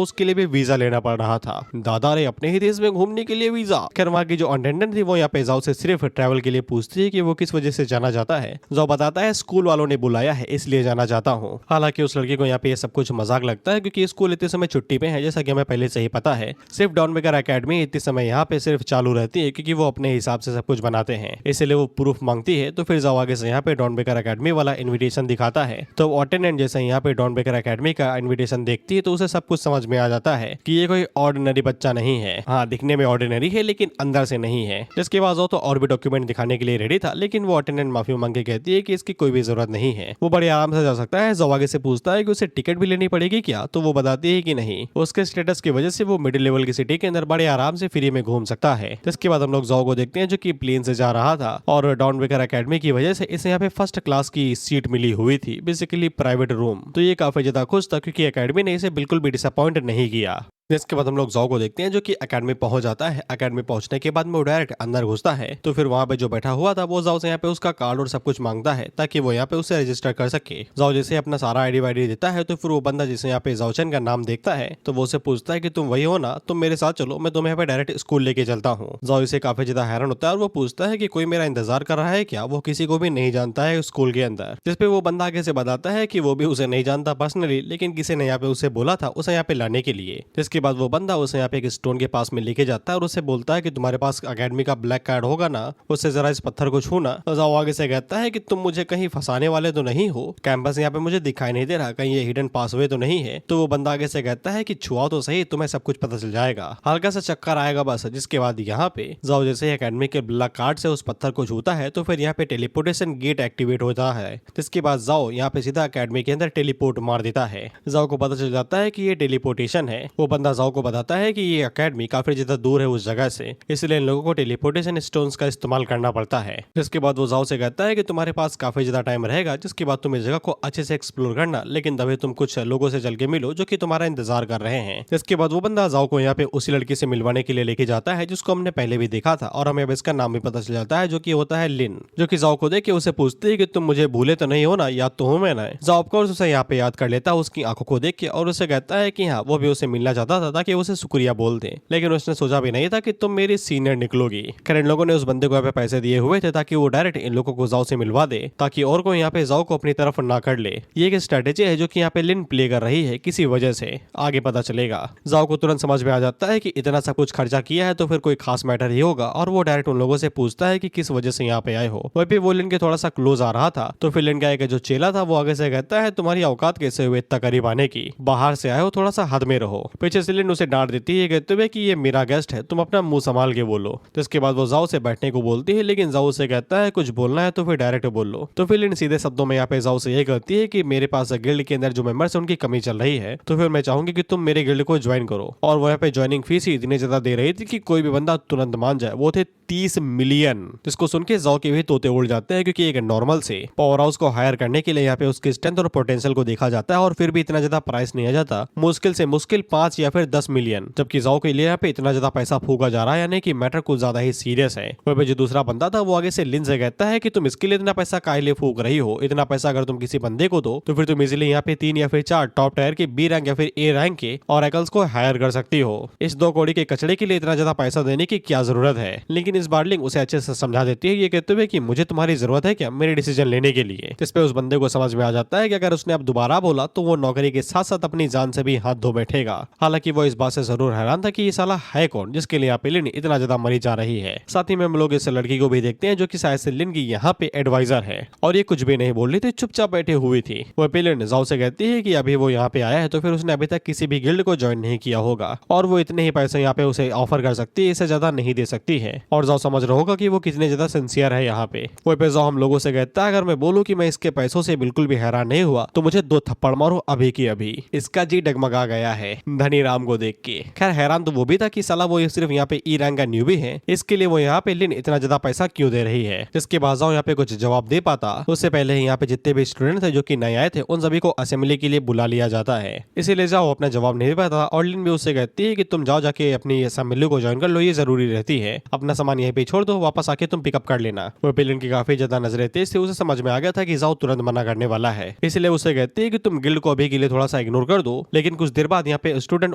उसके लिए भी वीजा लेना पड़ रहा था। दादा रे अपने ही देश में घूमने के लिए वीजा। खैर वहाँ की जो अटेंडेंट थी वो यहाँ पे जाओ से सिर्फ ट्रैवल के लिए पूछती है कि वो किस वजह से जाना चाहता है। जाओ बताता है स्कूल वालों ने बुलाया है इसलिए जाना चाहता हूँ। हालांकि उस लड़के को यहाँ पे ये सब कुछ मजाक लगता है क्योंकि स्कूल इतने समय छुट्टी पे है, जैसा कि हमें पहले से ही पता है। सिर्फ डॉनबेकर एकेडमी इतने समय यहाँ पे सिर्फ चालू रहती है क्योंकि वो अपने हिसाब से सब कुछ बनाते हैं, इसलिए वो प्रूफ मांगती है। तो फिर जाओ आगे से यहाँ पे डॉनबेकर एकेडमी वाला इन्विटेशन दिखाता है। तो अटेंडेंट जैसे यहाँ पे डॉनबेकर एकेडमी का इन्विटेशन देखती है तो उसे सब कुछ समझ में आ जाता है कि ये कोई ऑर्डिनरी बच्चा नहीं है। हाँ, दिखने में ऑर्डिनरी है लेकिन अंदर से नहीं है। जिसके बाद वो तो और भी डॉक्यूमेंट दिखाने के लिए रेडी था, लेकिन वो अटेंडेंट माफी मांग के कहती है कि इसकी कोई भी जरूरत नहीं है, वो बड़े आराम से जा सकता है। जाओ आगे से पूछता है कि उसे टिकट भी लेनी पड़ेगी क्या, तो वो बताती है कि नहीं, उसके स्टेटस की वजह से वो मिडिल लेवल की सिटी के अंदर बड़े आराम से फ्री में घूम सकता है। जिसके बाद हम लोग जाओ को देखते हैं जो कि प्लेन से जा रहा था और डॉनबेकर एकेडमी की वजह से इसे यहाँ पे फर्स्ट क्लास की सीट मिली हुई थी, बेसिकली प्राइवेट रूम। तो ये काफी ज्यादा खुश था क्योंकि एकेडमी ने इसे बिल्कुल भी डिसअपॉइंट नहीं किया। इसके बाद हम लोग जाओ को देखते हैं जो कि एकेडमी पहुंच जाता है। एकेडमी पहुंचने के बाद में वो डायरेक्ट अंदर घुसता है। तो फिर वहां पे जो बैठा हुआ था वो जाओ से यहाँ पे उसका कार्ड और सब कुछ मांगता है ताकि वो यहाँ पे उसे रजिस्टर कर सके। जाओ जैसे अपना सारा आईडी वाईडी देता है तो फिर वो बंदा जिसे यहाँ पे जाओचन का नाम देखता है तो वो उसे पूछता है कि तुम वही हो ना, तुम मेरे साथ चलो, मैं तुम्हें यहाँ पे डायरेक्ट स्कूल लेके चलता हूँ। जाओ इसे काफी ज्यादा हैरान होता है और वो पूछता है कि कोई मेरा इंतजार कर रहा है क्या। वो किसी को भी नहीं जानता है स्कूल के अंदर। जिसपे वो बंदा आगे से बताता है कि वो भी उसे नहीं जानता पर्सनली, लेकिन किसी ने यहाँ पे उसे बोला था उसे यहाँ पे लाने के लिए। जिसके बाद वो बंदा उसे यहाँ पे एक स्टोन के पास में लेके जाता है और उसे बोलता है कि तुम्हारे पास एकेडमी का ब्लैक कार्ड होगा ना, उससे जरा इस पत्थर को छूना। तो जाओ आगे से कहता है कि तुम मुझे कहीं फंसाने वाले तो नहीं हो, कैंपस यहाँ पे मुझे दिखाई नहीं दे रहा, कहीं ये हिडन पासवे तो नहीं है। तो वो बंदा आगे से कहता है कि छुआओ तो सही, तुम्हें सब कुछ पता चल जाएगा, हल्का सा चक्कर आएगा बस। जिसके बाद यहाँ पे जाओ जैसे एकेडमी के ब्लैक कार्ड से उस पत्थर को छूता है तो फिर यहाँ पे टेलीपोर्टेशन गेट एक्टिवेट होता है। जिसके बाद जाओ यहाँ पे सीधा एकेडमी के अंदर टेलीपोर्ट मार देता है। जाओ को पता चल जाता है कि ये टेलीपोर्टेशन है। वो बंदा जाओ को बताता है कि ये एकेडमी काफी ज्यादा दूर है उस जगह से, इसलिए इन लोगों को टेलीपोर्टेशन स्टोन्स का इस्तेमाल करना पड़ता है। जिसके बाद वो जाओ से कहता है कि तुम्हारे पास काफी ज्यादा टाइम रहेगा, जिसके बाद तुम इस जगह को अच्छे से एक्सप्लोर करना, लेकिन तभी तुम कुछ लोगों से चल के मिलो जो कि तुम्हारा इंतजार कर रहे हैं। जिसके बाद वो बंदा जाओ को यहाँ पे उसी लड़की से मिलवाने के लिए लेके जाता है जिसको हमने पहले भी देखा था और हमें अब इसका नाम भी पता चल जाता है जो कि होता है लिन। जो कि जाओ को देख के उसे पूछती है कि तुम मुझे भूले तो नहीं हो ना, याद तो हूँ मैं ना। जाओ ऑफकोर्स उसे यहाँ पे याद कर लेता है उसकी आंखों को देख के और उसे कहता है कि हाँ वो भी उसे मिलना चाहता था ताकि उसे शुक्रिया बोल दे, लेकिन उसने सोचा भी नहीं था कि तुम मेरी सीनियर निकलोगी। खैर इन लोगों ने उस बंदे को यहाँ पे पैसे दिए हुए थे ताकि वो डायरेक्ट इन लोगों को जाओ से मिलवा दे ताकि और कोई यहाँ पे जाओ को अपनी तरफ ना कर ले। ये एक स्ट्रेटेजी है जो कि यहाँ पे लिन प्ले कर रही है किसी वजह से, आगे पता चलेगा। जाओ को तुरंत समझ में आ जाता है कि इतना सब कुछ खर्चा किया है तो फिर कोई खास मैटर ही होगा और वो डायरेक्ट उन लोगों से पूछता है कि किस वजह से यहाँ पे आए हो। वहीं पे वो लिन के थोड़ा सा क्लोज आ रहा था तो फिर लिन का एक जो चेला था वो आगे से कहता है तुम्हारी औकात कैसे हुई इतना करीब आने की, बाहर से आए हो, थोड़ा सा हद में रहो। पीछे से लिन उसे डांट देती है कहते हुए कि ये मेरा गेस्ट है, तुम अपना मुंह संभाल के बोलो। तो इसके बाद वो जाओ से बैठने को बोलती है, लेकिन जाओ से कहता है कुछ बोलना है तो फिर डायरेक्ट बोल लो। तो फिर इन सीधे शब्दों में यहाँ पे जाओ से ये कहती है कि मेरे पास गिल्ड के अंदर जो मेंबर्स हैं उनकी कमी चल रही है, तो फिर मैं चाहूंगी कि तुम मेरे गिल्ड को ज्वाइन करो। और वो यहाँ पे ज्वाइनिंग फीस ही इतनी ज्यादा दे रही थी कि कोई भी बंदा तुरंत मान जाए। वो थे 30 मिलियन। जिसको सुन के जाओ के भी तोते उड़ जाते हैं क्योंकि एक नॉर्मल से पावर हाउस को हायर करने के लिए यहाँ पे उसकी स्ट्रेंथ और पोटेंशियल को देखा जाता है और फिर भी इतना ज्यादा प्राइस नहीं आ जाता, मुश्किल से मुश्किल 5 या फिर 10 मिलियन। जबकि जाओ के लिए यहाँ पे इतना ज्यादा पैसा फूका जा रहा है, यानी कि मैटर कुछ ज्यादा ही सीरियस है। वह जो दूसरा बंदा था वो आगे से लिन से कहता है कि तुम इसके लिए इतना पैसा काहे लिए फूक रही हो, इतना पैसा अगर तुम किसी बंदे को दो तो फिर तुम इजीली यहाँ पे 3 या फिर 4 टॉप टायर के बी रैंक या फिर ए रैंक के ऑरेकल्स को हायर कर सकती हो। इस 2 कौड़ी के कचड़े के लिए इतना ज्यादा पैसा देने की क्या जरूरत है। लेकिन इस बार्लिंग उसे अच्छे से समझा देती है, ये कहते हुए कि मुझे तुम्हारी जरूरत है क्या मेरे डिसीजन लेने के लिए। इस पे उस बंदे को समझ में आ जाता है कि अगर उसने अब दोबारा बोला तो वो नौकरी के साथ साथ अपनी जान से भी हाथ धो बैठेगा। हालांकि वो इस बात से जरूर हैरान था कि ये साला है कौन जिसके लिए यहाँ पे लिन इतना ज्यादा मरी जा रही है। साथ ही में हम लोग इस लड़की को भी देखते हैं जो कि शायद से लिन की यहाँ पे एडवाइजर है और ये कुछ भी नहीं बोल रही थी, चुपचाप बैठे हुई थी। वो लिन जाओ से कहती है कि अभी वो यहाँ पे आया है तो फिर उसने अभी तक किसी भी गिल्ड को ज्वाइन नहीं किया होगा और वो इतने ही पैसे यहाँ पे उसे ऑफर कर सकती है, इससे ज्यादा नहीं दे सकती है। और जाओ समझ रहा होगा कि वो कितने ज्यादा सिंसियर है यहाँ पे। वो पे जाओ हम लोगों से कहता है अगर मैं बोलूँ कि मैं इसके पैसों से बिल्कुल भी हैरान नहीं हुआ तो मुझे 2 थप्पड़ मारो अभी की अभी। इसका जी डगमगा गया है। धनी राम को देख के। खैर हैरान तो वो भी था कि साला वो सिर्फ यहाँ पे ई रैंक का न्यूबी है, इसके लिए वो यहाँ पे लिन इतना ज्यादा पैसा क्यों दे रही है। जिसके बाद जाओ यहाँ पे कुछ जवाब दे पाता उससे पहले ही यहाँ पे जितने भी स्टूडेंट थे जो कि नए आए थे उन सभी को असेंबली के लिए बुला लिया जाता है। इसीलिए जाओ अपना जवाब नहीं दे पाता और लिन भी उससे कहती है कि तुम जाओ जाके अपनी असेंबली को ज्वाइन कर लो, ये जरूरी रहती है, अपना सामान यहीं पे छोड़ दो, वापस आके तुम पिकअप कर लेना। वो लिन की काफी ज्यादा नजरें तेज थी, उसे समझ में आ गया था कि जाओ तुरंत मना करने वाला है, इसलिए उसे कहती है कि तुम गिल्ड को अभी के लिए थोड़ा सा इग्नोर कर दो, लेकिन कुछ देर बाद यहाँ पे स्टूडेंट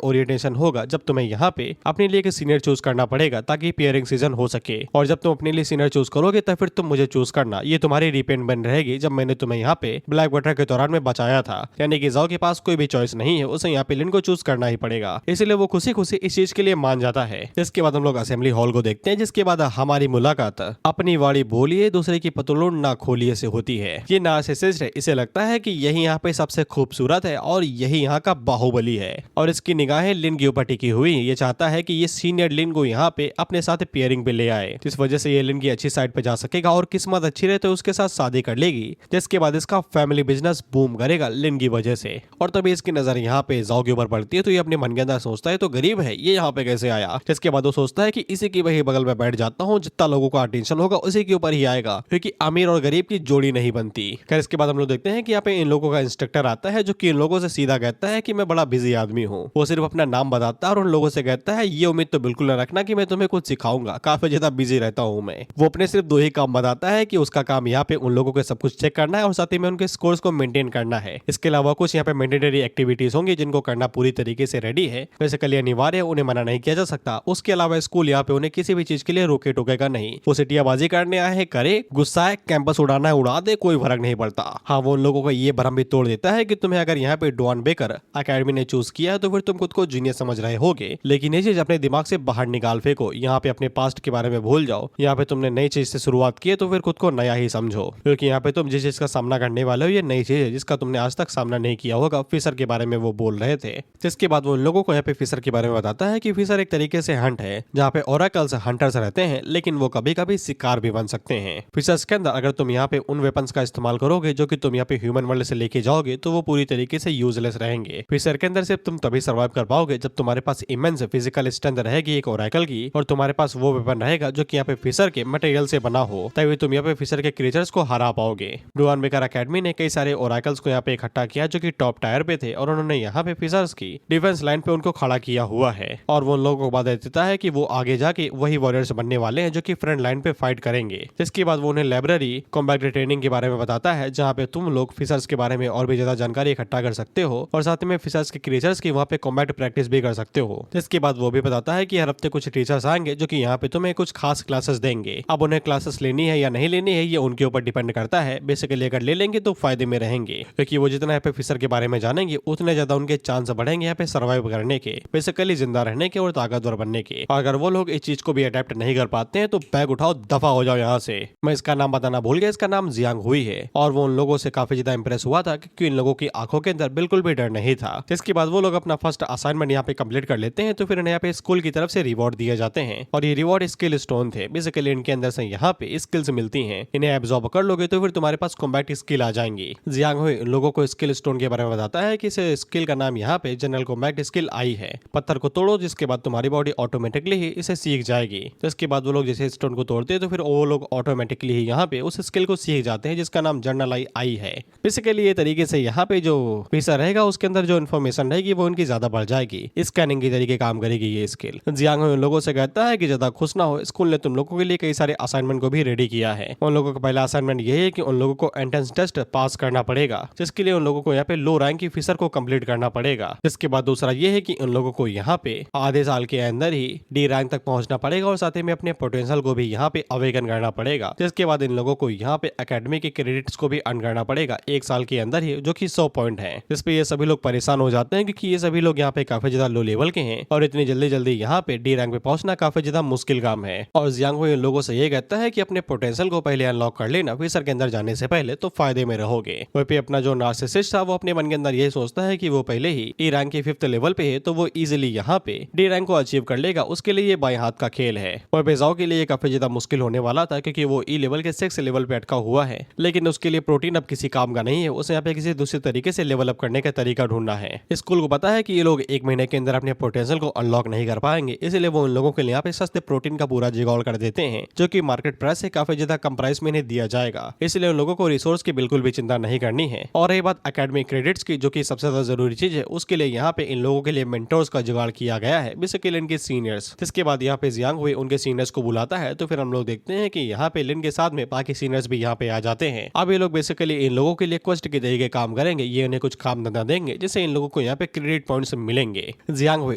ओरिएंटेशन होगा जब तुम्हें यहाँ पे अपने लिए एक सीनियर चूज करना पड़ेगा ताकि पेयरिंग सीजन हो सके, और जब तुम अपने लिए सीनियर चूज करोगे तब फिर तुम मुझे चूज करना, ये तुम्हारी रिपेंट बन रहेगी जब मैंने तुम्हें यहाँ पे ब्लैक वाटर के दौरान में बचाया था। यानी कि जाओ के पास कोई भी चॉइस नहीं है, उसे यहाँ पे लिन को चूज करना ही पड़ेगा, इसलिए वो खुशी खुशी इस चीज के लिए मान जाता है। इसके बाद हम लोग असेंबली हॉल को देखते हैं, जिसके बाद हमारी मुलाकात अपनी वाड़ी बोलिए दूसरे की पतलून ना खोलिए से होती है। ये नार्सिसिस्ट है, इसे लगता है कि यही यहाँ पे सबसे खूबसूरत है और यही यहाँ का बाहुबली है, और इसकी निगाहें लिन के ऊपर टिकी हुई। ये चाहता है कि ये सीनियर लिन को यहाँ पे अपने साथ पेयरिंग पे ले आए, जिस वजह से ये लिन की अच्छी साइड पे जा सकेगा और किस्मत अच्छी रहे तो उसके साथ शादी कर लेगी, जिसके बाद इसका फैमिली बिजनेस बूम करेगा लिन की वजह से। और तभी इसकी नजर यहाँ पे जाओ के ऊपर पड़ती है, तो ये अपने मन के अंदर सोचता है तो गरीब है, ये यहाँ पे कैसे आया। जिसके बाद वो सोचता है कि इसी की वही बगल में बैठ जाता हूँ, जितना लोगों का अटेंशन होगा उसी के ऊपर ही आएगा, क्योंकि अमीर और गरीब की जोड़ी नहीं बनती। खैर इसके बाद हम लोग देखते हैं कि यहाँ पे इन लोगों का इंस्ट्रक्टर आता है, जो कि इन लोगों से सीधा कहता है कि मैं बड़ा बिजी आदमी हूँ। वो सिर्फ अपना नाम बताता है और उन लोगों से कहता है ये उम्मीद तो बिल्कुल न रखना कि मैं तुम्हें कुछ सिखाऊंगा, काफी ज्यादा बिजी रहता हूँ मैं। वो अपने सिर्फ दो ही काम बताता है कि उसका काम यहाँ पे उन लोगों को सब कुछ चेक करना है और साथ ही में उनके स्कोर्स को मेंटेन करना है। इसके अलावा कुछ यहाँ पे मैंडेटरी एक्टिविटीज होंगी जिनको करना पूरी तरीके से रेडी है, वैसे कल अनिवार्य है, उन्हें मना नहीं किया जा सकता। उसके अलावा स्कूल यहाँ पे उन्हें किसी भी चीज के लिए रोके टोकेगा नहीं। वो सिटियाबाजी करने आए हैं करे, गुस्सा है कैंपस उड़ाना है उड़ा दे, कोई फर्क नहीं पड़ता। हाँ वो उन लोगों को ये भ्रम भी तोड़ देता है कि तुम्हें अगर यहाँ पे डॉन बेकर अकेडमी ने चूज किया है तो फिर तुम खुद को जीनियस समझ रहे होगे, लेकिन ये चीज अपने दिमाग से बाहर निकाल फेंको। यहाँ पे अपने पास्ट के बारे में भूल जाओ, यहाँ पे तुमने नई चीज से शुरुआत की है तो फिर खुद को नया ही समझो, क्योंकि यहाँ पे तुम जिस चीज का सामना करने वाले हो ये नई चीज है जिसका तुमने आज तक सामना नहीं किया होगा। फिशर के बारे में वो बोल रहे थे, जिसके बाद वो लोगों को यहाँ पे फिशर के बारे में बताता है कि फिशर एक तरीके से हंट है जहाँ पे ओरेकल्स हंटर्स रहते हैं, लेकिन वो कभी कभी शिकार भी बन सकते हैं। फिशर्स के अंदर अगर तुम यहाँ पे उन वेपन्स का इस्तेमाल करोगे जो कि तुम यहाँ पे ह्यूमन वर्ल्ड से लेके जाओगे तो वो पूरी तरीके से यूजलेस रहेंगे। फिशर के अंदर सिर्फ तुम तभी सर्वाइव कर पाओगे जब तुम्हारे पास इमेंस फिजिकल स्ट्रेंथ रहेगी एक ओरेकल की, और तुम्हारे पास वो वेपन रहेगा जो कि यहाँ पे फिशर के मटेरियल से बना हो, तभी तुम यहाँ पे फिशर के क्रिएचर्स को हरा पाओगे। डॉन बेकर अकेडमी ने कई सारे ओरेकल्स को यहाँ पे इकट्ठा किया जो कि टॉप टायर पे थे, और उन्होंने यहाँ पे फिशर्स की डिफेंस लाइन पे उनको खड़ा किया हुआ है, और वो उन लोगों को बता देता है कि वो आगे जाके वही वॉरियर्स बनने वाले हैं जो कि फ्रंट लाइन पे फाइट करेंगे। जिसके बाद वो उन्हें लाइब्रेरी कॉम्बैट ट्रेनिंग के बारे में बताता है, जहाँ पे तुम लोग फिशर्स के बारे में और भी ज्यादा जानकारी इकट्ठा कर सकते हो, और साथ में फिशर्स के क्रिएचर्स की वहाँ पे कॉम्बैट प्रैक्टिस भी कर सकते हो। जिसके बाद वो भी बताता है कि हर हफ्ते कुछ टीचर्स आएंगे जो कि यहाँ पे तुम्हें कुछ खास क्लासेस देंगे। अब उन्हें क्लासेस लेनी है या नहीं लेनी है ये उनके ऊपर डिपेंड करता है। बेसिकली अगर ले लेंगे तो फायदे में रहेंगे, क्योंकि वो जितना यहाँ पे फिशर के बारे में जानेंगे उतने ज्यादा उनके चांस बढ़ेंगे यहाँ पे सर्वाइव करने के, बेसिकली जिंदा रहने के और ताकतवर बनने के। और अगर वो लोग इस चीज को भी अडेप्ट नहीं कर पाते हैं तो बैग उठाओ दफा हो जाओ यहाँ से। मैं इसका नाम बताना भूल गया, इसका नाम जियांग हुई है, और वो उन लोगों से काफी ज्यादा इंप्रेस हुआ था क्योंकि इन लोगों की आंखों के अंदर बिल्कुल भी डर नहीं था। इसके बाद वो लोग अपना फर्स्ट असाइनमेंट यहाँ पे कंप्लीट कर लेते हैं, तो फिर इन्हें यहाँ पे स्कूल की तरफ से रिवॉर्ड दिए जाते हैं, और ये रिवॉर्ड स्किल स्टोन थे। बेसिकली इनके अंदर से यहाँ पे स्किल्स मिलती हैं, इन्हें एब्जॉर्ब कर लोगे तो फिर तुम्हारे पास कॉम्बैट स्किल आ जाएंगी। जियांग हुई इन लोगों को स्किल स्टोन के बारे में बताता है कि इस स्किल का नाम यहाँ पे जनरल कॉम्बैट स्किल आई है। पत्थर को तोड़ो जिसके बाद तुम्हारी बॉडी ऑटोमेटिकली ही इसे सीख जाएगी। तो इसके बाद वो लोग जैसे स्टोन को तोड़ते हैं तो फिर वो लोग ऑटोमेटिकली ही यहाँ पे उस स्किल को सीख जाते हैं जिसका नाम जनरल आई है। बेसिकली ये तरीके से यहाँ पे जो फिशर रहेगा उसके अंदर जो इन्फॉर्मेशन रहेगी वो उनकी ज्यादा बढ़ जाएगी, स्कैनिंग की तरीके काम करेगी ये स्किल। जियांग उन लोगों से कहता है कि ज्यादा खुश ना हो, स्कूल ने तुम लोगों के लिए कई सारे असाइनमेंट को भी रेडी किया है। उन लोगों का पहला असाइनमेंट ये है कि उन लोगों को एंट्रेंस टेस्ट पास करना पड़ेगा, जिसके लिए उन लोगों को यहाँ पे लो रैंक की फिशर को कंप्लीट करना पड़ेगा। जिसके बाद दूसरा ये है कि उन लोगों को यहाँ पे आधे साल के अंदर ही डी रैंक तक पहुंचना पड़ेगा, और साथ ही में अपने पोटेंशियल को भी यहाँ पे अवेकन करना पड़ेगा। जिसके बाद इन लोगों को यहाँ पे एकेडमी के क्रेडिट्स को भी अर्न करना पड़ेगा एक साल के अंदर ही, जो कि 100 पॉइंट है। जिस पे ये सभी लोग परेशान हो जाते हैं क्योंकि ये सभी लोग यहाँ पे काफी ज्यादा लो लेवल के हैं, और इतनी जल्दी जल्दी यहाँ पे डी रैंक पे पहुंचना काफी ज्यादा मुश्किल काम है। और जियांग हुई इन लोगों से ये कहता है कि अपने पोटेंशियल को पहले अनलॉक कर लेना फिशर के अंदर जाने से पहले, तो फायदे में रहोगे। वहीं पे अपना जो नार्सिसिस्ट था वो अपने मन के अंदर यही सोचता है कि वो पहले ही ई रैंक के 5th लेवल पे है तो वो इजीली यहाँ पे डी रैंक को अचीव कर लेगा, उसके लिए ये बाएं हाथ का खेल है। और बेजाओ के लिए काफी ज्यादा मुश्किल होने वाला था क्योंकि वो ई लेवल के 6 लेवल पे अटका हुआ है, लेकिन उसके लिए प्रोटीन अब किसी काम का नहीं है, उसे यहाँ पे किसी दूसरे तरीके से लेवल अप करने का तरीका ढूंढना है। स्कूल को पता है कि ये लोग लोग 1 महीने के अंदर अपने पोटेंशियल को अनलॉक नहीं कर पाएंगे, इसलिए वो उन लोगों के लिए यहाँ पे सस्ते प्रोटीन का पूरा जुगाड़ कर देते हैं, जो कि मार्केट प्राइस से काफी ज्यादा कम प्राइस में इन्हें दिया जाएगा। इसलिए उन लोगों को रिसोर्स की बिल्कुल भी चिंता नहीं करनी है। और रही बात एकेडमिक क्रेडिट्स की, जो कि सबसे ज्यादा जरूरी चीज है, उसके लिए यहाँ पे इन लोगों के लिए मेंटोर्स का जुगाड़ किया गया है, बेसिकली इनके सीनियर्स। जिसके बाद यहाँ पे जियांग हुई उनके सीनियर्स को बुलाता है, तो फिर हम लोग देखते हैं कि यहाँ पे लिन के साथ में बाकी सीनियर्स भी यहाँ पे आ जाते हैं। अब ये लोग बेसिकली इन लोगों के लिए क्वेस्ट के तरीके काम करेंगे, ये उन्हें कुछ काम धंधा देंगे जिससे इन लोगों को यहाँ पे क्रेडिट पॉइंट्स मिलेंगे। जियांग हुई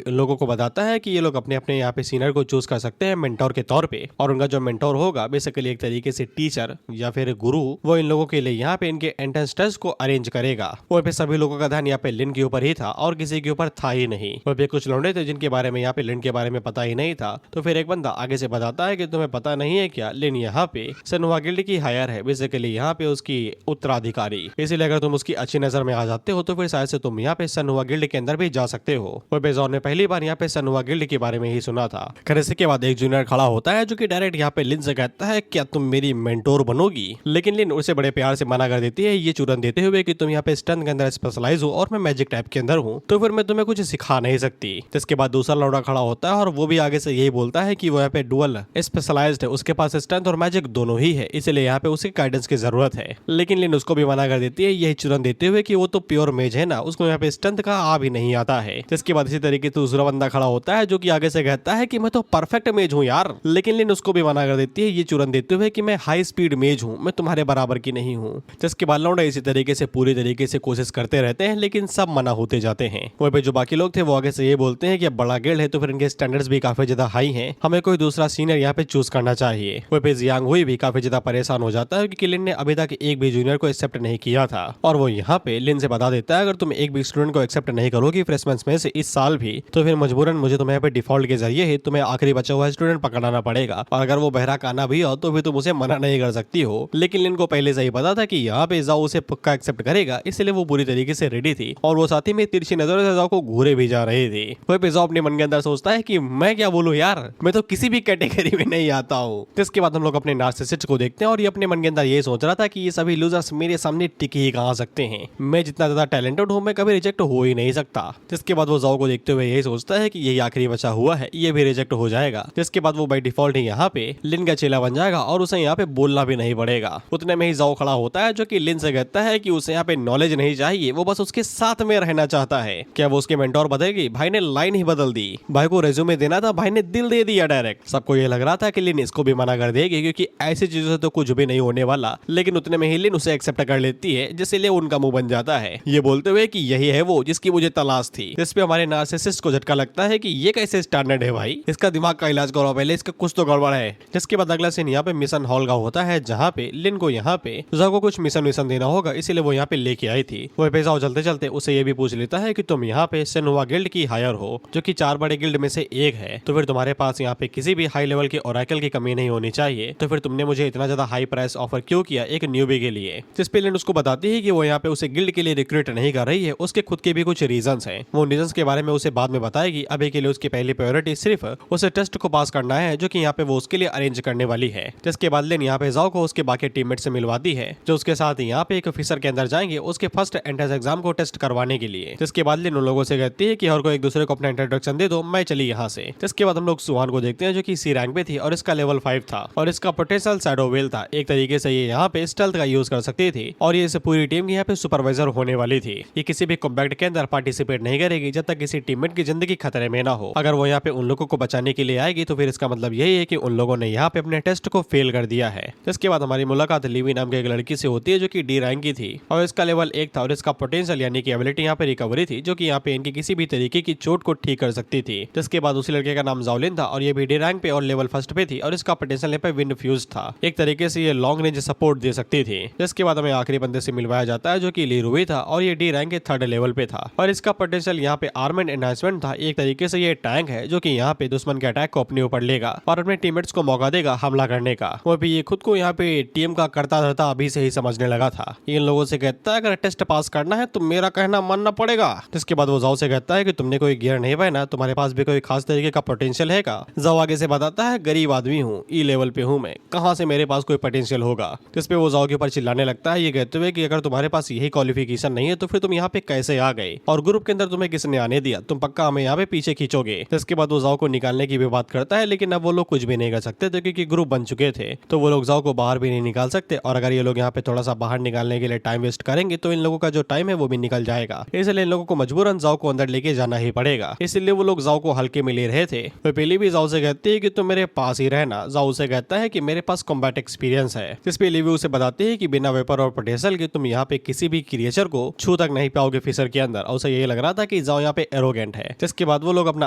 इन लोगों को बताता है कि ये लोग अपने अपने यहाँ पे सीनियर को चूज कर सकते हैं मेंटोर के तौर पे, और उनका जो मेंटोर होगा बेसिकली एक तरीके से टीचर या फिर गुरु, वो इन लोगों के लिए यहाँ पे इनके एंट्रेंस टेस्ट को अरेंज करेगा। वहाँ पे सभी लोगों का ध्यान यहाँ पे लिन के ऊपर ही था और किसी के ऊपर था ही नहीं। वहाँ पे कुछ लौंडे थे जिनके बारे में यहाँ पे लिन के बारे में पता ही नहीं था। तो फिर एक बंदा आगे से बताता है कि तुम्हें पता नहीं है क्या, लिन यहाँ पे सनहुआ गिल्ड की हायर है, बेसिकली यहाँ पे उसकी उत्तराधिकारी। इसलिए अगर तुम उसकी अच्छी नजर में आ जाते हो तो फिर शायद से तुम यहाँ पे सनहुआ गिल्ड के अंदर भी जा सकते हो। वहाँ पे जॉन ने पहली बार यहाँ पे सनहुआ गिल्ड के बारे में ही सुना था। खैर इसके बाद एक जूनियर खड़ा होता है जो कि डायरेक्ट यहाँ पे लिन से कहता है क्या तुम मेरी मेंटोर बनोगी, लेकिन लिन उसे बड़े प्यार से मना कर देती है, ये चूरन देते हुए कि तुम यहाँ पे स्टंट के अंदर स्पेशलाइज हो और मैं मैजिक टाइप के अंदर हूँ, तो फिर मैं तुम्हें कुछ सिखा नहीं सकती। जिसके बाद दूसरा लौंडा खड़ा होता है और वो भी आगे से यही बोलता है कि वो यहाँ पे डुअल स्पेशलाइज्ड है, उसके पास स्ट्रेंथ और मैजिक दोनों ही है, इसलिए यहाँ पे उसकी गाइडेंस की जरूरत है। लेकिन लिन उसको भी मना कर देती है, यही चुरन देते हुए कि वो तो प्योर मेज है ना, उसको यहाँ पे स्ट्रेंथ का आ भी नहीं आता है। जिसके बाद इसी तरीके से दूसरा बंदा खड़ा होता है जो कि आगे से कहता है कि मैं तो परफेक्ट मेज हूँ यार, लेकिन लिन उसको भी मना कर देती है, ये चुरन देते हुए कि मैं हाई स्पीड मेज हूँ, मैं तुम्हारे बराबर की नहीं हूँ। जिसके बाद लौंडा इसी तरीके से पूरी तरीके से कोशिश करते रहते हैं, लेकिन सब मना होते जाते हैं। वहीं पे जो बाकी लोग थे वो आगे से ये बोलते हैं कि अब बड़ा गिल्ड है तो फिर इनके स्टैंडर्ड्स भी काफी ज्यादा हाई हैं, हमें कोई दूसरा सीनियर यहाँ पे चूज करना चाहिए। वहीं पे जियांग हुई भी काफी ज्यादा परेशान हो जाता है क्योंकि लिन ने अभी तक एक भी जूनियर को एक्सेप्ट नहीं किया था, और वो यहाँ पे लिन से बता देता है अगर तुम एक भी स्टूडेंट को एक्सेप्ट नहीं करोगी फ्रेशमेंस में से इस साल भी, तो फिर मजबूरन मुझे तुम्हें यहाँ पे डिफॉल्ट के जरिए ही तुम्हें आखिरी बचा हुआ स्टूडेंट पकड़ाना पड़ेगा, और अगर वो बहरा काना भी हो तो फिर तुम उसे मना नहीं कर सकती हो। लेकिन लिन को पहले से ही पता था कि यहाँ पे जाओ उसे पक्का एक्सेप्ट करेगा, इसलिए वो पूरी तरीके से रेडी थी, और वो साथ ही में तिरछी नजरों से जाओ को घूरे भी जा रहे थे। वही पे जाओ अपने मन के अंदर सोचता है कि मैं क्या बोलूं यार, मैं तो किसी भी कैटेगरी में नहीं आता हूँ। इसके बाद हम लोग अपने नार्सिसिस्ट को देखते हैं और ये अपने मन के अंदर ये सोच रहा था कि ये सभी लूजर्स मेरे सामने टिक ही कहाँ सकते हैं, मैं जितना ज्यादा टैलेंटेड हूँ मैं कभी रिजेक्ट हो ही नहीं सकता। जिसके बाद वो जाओ को देखते हुए यही सोचता है कि यही आखिरी बचा हुआ है, ये भी रिजेक्ट हो जाएगा। जिसके बाद वो बाय डिफॉल्ट ही यहाँ पे लिन का चेला बन जाएगा और उसे यहाँ पे बोलना भी नहीं पड़ेगा। उतने में ही जाओ खड़ा होता है जो कि लिन से कहता है कि उसे यहाँ पे नॉलेज नहीं चाहिए, वो बस उसके साथ में रहना चाहता है। क्या वो उसके मेंटोर बदलेगी? भाई ने लाइन ही बदल दी, भाई को रेज्यूमे देना था, भाई ने दिल दे दिया डायरेक्ट। सबको ये लग रहा था कि लिन इसको भी मना कर देगी क्योंकि ऐसी चीजों से तो कुछ भी नहीं होने वाला, लेकिन उतने में ही लिन उसे एक्सेप्ट कर लेती है, जिसलिए उनका मुंह बन जाता है, ये बोलते हुए कि यही है वो जिसकी मुझे तलाश थी। जिस पे हमारे नार्सिसिस्ट को झटका लगता है कि ये कैसे स्टैंडर्ड है भाई, इसका दिमाग का इलाज करो पहले, इसका कुछ तो गड़बड़ है। जिसके बाद अगला सीन यहाँ पे मिशन हॉल का होता है, जहाँ पे लिन को यहाँ पे जाओ को कुछ मिशन देना होगा, इसीलिए वो यहाँ पे लेके आई थी। वो पे जाओ चलते चलते उसे ये भी पूछ लेता है कि तुम यहाँ पे सनहुआ गिल्ड की हायर हो, जो कि 4 बड़े गिल्ड में से एक है, तो फिर तुम्हारे पास यहाँ पे किसी भी हाई लेवल के ओरेकल की कमी नहीं होनी चाहिए, तो फिर तुमने मुझे इतना ज्यादा हाई प्राइस ऑफर क्यों किया एक न्यूबी के लिए। जिस पे लिन उसको बताती है कि वो यहाँ पे उसे गिल्ड के लिए रिक्रूट नहीं कर रही है, उसके खुद के भी कुछ रीजंस हैं, वो रीजंस के बारे में उसे बाद में बताएगी। अभी के लिए उसकी पहली प्रायोरिटी सिर्फ उसे टेस्ट को पास करना है, जो कि यहाँ पे वो उसके लिए अरेंज करने वाली है। जिसके बाद लिन यहाँ पे जाओ को उसके बाकी टीममेट से मिलवाती है, जो उसके साथ यहाँ पे एक ऑफिसर के अंदर जाएंगे उसके फर्स्ट एंट्रेंस एग्जाम को टेस्ट करवाने के लिए। जिसके बाद लिन उन लोगों से कहती है कि हर को एक दूसरे को अपना इंट्रोडक्शन दे दो, मैं चली यहाँ से। जिसके बाद हम लोग सुहान को देखते हैं जो कि सी रैंक पे थी और इसका लेवल 5 था और इसका पोटेंशियल शैडो वेल था। एक तरीके से ये यहाँ पे स्टेल्थ का यूज कर सकती थी और ये इस पूरी टीम की यहाँ पे सुपरवाइजर होने वाली थी। ये किसी भी कॉम्बैट के अंदर पार्टिसिपेट नहीं करेगी जब तक किसी टीममेट की जिंदगी खतरे में ना हो। अगर वो यहाँ पे उन लोगों को बचाने के लिए आएगी तो फिर इसका मतलब यही है कि उन लोगों ने यहाँ पे अपने टेस्ट को फेल कर दिया है। जिसके बाद हमारी मुलाकात लीवी नाम की एक लड़की से होती है जो कि डी रैंक की थी और इसका लेवल 1 था और इसका पोटेंशियल यानी कि एबिलिटी यहाँ पे रिकवरी थी, जो कि यहाँ पे इनकी किसी भी तरीके की चोट को ठीक कर सकती थी। जिसके बाद उसी लड़के का नाम जाओलिन था और ये भी डी रैंक पे और लेवल 1 पे थी और इसका पोटेंशियल यहाँ पे विंड फ्यूज था, एक तरीके से ये लॉन्ग रेंज सपोर्ट दे सकती थी। जिसके बाद हमें आखिरी बंदे से मिलवाया जाता है जो कि ली रुई था और ये डी रैंक के 3rd लेवल पे था और इसका पोटेंशियल यहाँ पे आर्मेंट एनहांसमेंट था। एक तरीके से ये टैंक है जो कि यहाँ पे दुश्मन के अटैक को अपने ऊपर लेगा और अपने टीममेट्स को मौका देगा हमला करने का। वो भी ये खुद को यहाँ पे टीम का करता धरता अभी से ही समझने लगा था। इन लोगों से कहता है अगर टेस्ट पास करना है तो मेरा कहना मानना पड़ेगा। जिसके बाद वो जाओ से कहता है कि तुमने कोई गियर नहीं पहना, तुम्हारे पास भी कोई खास तरीके का पोटेंशियल है का? जाओ आगे से बताता है गरीब आदमी हूँ, ई लेवल पे हूँ मैं, कहाँ से मेरे पास कोई पोटेंशियल होगा। जिसपे वो जाओ के ऊपर चिल्लाने लगता है ये कहते हुए कि अगर तुम्हारे पास यही क्वालिफिकेशन नहीं है तो फिर तुम यहाँ पे कैसे आ गए और ग्रुप के अंदर तुम्हें किसने आने दिया, तुम पक्का हमें यहाँ पे पीछे खींचोगे। इसके बाद वो जाओ को निकालने की भी बात करता है, लेकिन अब वो लोग कुछ भी नहीं कर सकते थे क्योंकि ग्रुप बन चुके थे, तो वो लोग जाओ को बाहर भी नहीं निकाल सकते। और अगर ये लोग यहाँ पे थोड़ा सा बाहर निकालने के लिए टाइम वेस्ट करेंगे तो इन लोगों का जो टाइम है वो भी निकल जाएगा। इसलिए इन लोगों को मजबूरन जाओ को अंदर लेके जाना ही पड़ेगा। इसलिए वो लोग जाओ को हल्के में ले रहे थे। वो पहले भी जाओ से कहती है कि तुम मेरे पास ही रहना। जाओ से कहता है कि मेरे पास कॉम्बैट एक्सपीरियंस है, जिस पे लिवी उसे बताते हैं कि बिना वेपर और पोटेंशियल के तुम यहाँ पे किसी भी क्रिएचर को छू तक नहीं पाओगे फिशर के अंदर। और उसे यही लग रहा था कि जाओ यहाँ पे एरोगेंट है। जिसके बाद वो लोग अपना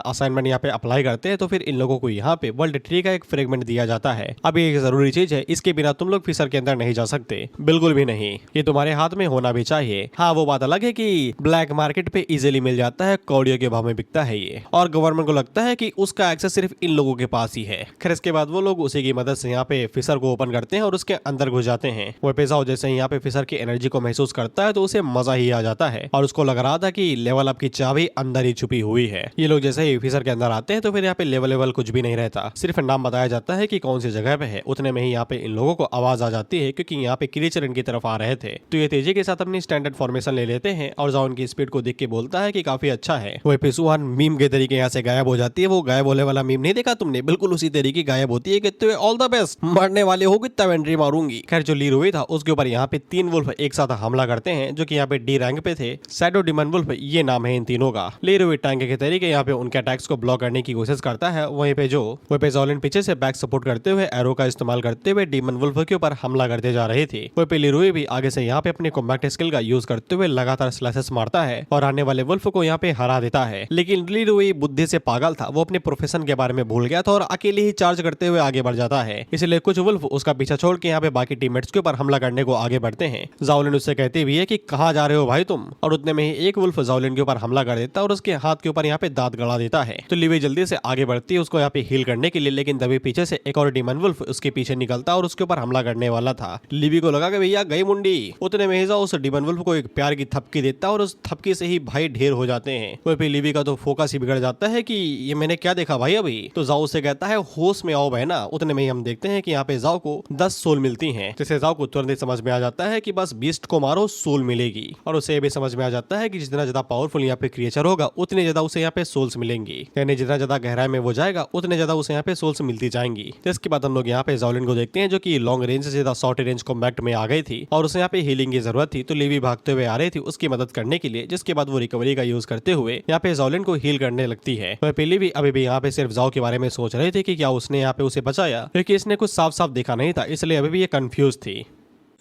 असाइनमेंट यहाँ पे अप्लाई करते हैं, तो फिर इन लोगों को यहाँ पे वर्ल्ड ट्री का एक फ्रेगमेंट दिया जाता है। अब ये एक जरूरी चीज है, इसके बिना तुम लोग फिशर के अंदर नहीं जा सकते, बिल्कुल भी नहीं। ये तुम्हारे हाथ में होना भी चाहिए। हाँ, वो बात अलग है कि ब्लैक मार्केट पे इजीली मिल जाता है, कौड़ियों के भाव में बिकता है ये, और गवर्नमेंट को लगता है कि उसका एक्सेस सिर्फ इन लोगों के पास ही है। खैर इसके बाद वो लोग उसी की मदद से यहाँ पे फिशर को ओपन करते हैं और उसके अंदर घुस जाते हैं। वो पैसा जैसे ही यहाँ पे फिशर की एनर्जी को महसूस करता है तो उसे मजा ही आ जाता है, और उसको लग रहा था कि लेवल अप की चाबी अंदर ही छुपी हुई है। ये लोग जैसे ही फिशर के अंदर आते हैं तो फिर यहाँ पे लेवल कुछ भी नहीं रहता, सिर्फ नाम बताया जाता है कि कौन सी जगह पे है। उतने में ही यहाँ पे इन लोगों को आवाज आ जाती है क्योंकि यहाँ पे क्रीचर इनकी तरफ आ रहे थे। तो ये तेजी के साथ अपनी स्टैंडर्ड फॉर्मेशन ले लेते हैं और जाओ उनकी स्पीड को देख के बोलता है कि काफी अच्छा है। वो पिसुआन मीम के तरीके यहाँ से गायब हो जाती है। वो गायब होने वाला मीम नहीं देखा तुमने, बिल्कुल उसी तरीके गायब होती है। कहते हुए ऑल द बेस्ट, मरने वाले हो तब एंट्री मारूंगी। खैर जो लीरोई था उसके ऊपर यहाँ पे 3 वुल्फ एक साथ हमला करते हैं जो कि यहाँ पे डी रैंक पे थे। शैडो डिमन वुल्फ ये नाम है इन तीनों का। लीरोई टैंक के तरीके यहाँ पे उनके अटैक्स को ब्लॉक करने की कोशिश करता है। वहीं पे ज़ोलिन पीछे से बैक सपोर्ट करते हुए एरो का इस्तेमाल करते हुए डीमन वुल्फ के ऊपर हमला करते जा रहे थे। वहीं पे लीरोई भी आगे से यहाँ पे अपने कॉम्बैट स्किल का यूज करते हुए लगातार स्लैशेस मारता है और आने वाले वुल्फ को यहाँ पे हरा देता है। लेकिन लीरोई बुद्धि से पागल था, वो अपने प्रोफेशन के बारे में भूल गया था और अकेले ही चार्ज करते हुए आगे बढ़ जाता है। इसलिए कुछ वुल्फ उसका पीछा छोड़ के यहाँ पे बाकी टीममेट्स के ऊपर हमला करने को आगे बढ़ते हैं। ज़ोलिन उससे कहती भी है कि कहाँ जा रहे हो भाई तुम, और उतने में ही एक वुल्फ ज़ोलिन के ऊपर हमला कर देता है और उसके हाथ के ऊपर यहाँ पे दांत गड़ा देता है। तो लिवी जल्दी से आगे बढ़ती है उसको यहाँ पे हील करने के लिए, लेकिन तभी पीछे से एक और डीमन वुल्फ उसके पीछे निकलता और उसके ऊपर हमला करने वाला था। लिवी को लगा कि भैया गई मुंडी। उतने में ही उस डीमन वुल्फ को एक प्यार की थपकी देता और उस थपकी से ही भाई ढेर हो जाते हैं। वहीं पे लिवी का तो फोकस ही बिगड़ जाता है कि ये मैंने क्या देखा भाई अभी। तो जाओ से कहता है होश में आओ बहना। उतने में ही हम देखते हैं कि यहाँ पे जाओ को 10 सोल मिलती हैं, जिससे जाओ को तुरंत समझ में आ जाता है कि बस बीस्ट को मारो सोल मिलेगी। और उसे भी समझ में आ जाता है कि जितना ज्यादा पावरफुल यहाँ पे क्रिएचर होगा उतने ज्यादा उसे यहाँ पे सोल्स मिलेंगी, यानी जितना ज्यादा गहराई में वो जाएगा उतने ज्यादा उसे यहाँ पे सोल्स मिलती जाएंगी। इसके बाद हम लोग यहाँ पे ज़ोलिन को देखते हैं जो कि लॉन्ग रेंज से ज्यादा शॉर्ट रेंज कॉम्बैट में आ गई थी और उसे यहाँ पे हीलिंग की जरूरत थी। तो लिवी भागते हुए आ रही थी उसकी मदद करने के लिए, जिसके बाद वो रिकवरी का यूज करते हुए यहाँ पे ज़ोलिन को हील करने लगती है। वह पहले भी अभी भी यहाँ पे सिर्फ जाओ के बारे में सोच रहे थे कि क्या उसने यहाँ पे उसे बचाया, क्योंकि इसने कुछ साफ साफ देखा नहीं था, इसलिए अभी भी ये कंफ्यूज थी।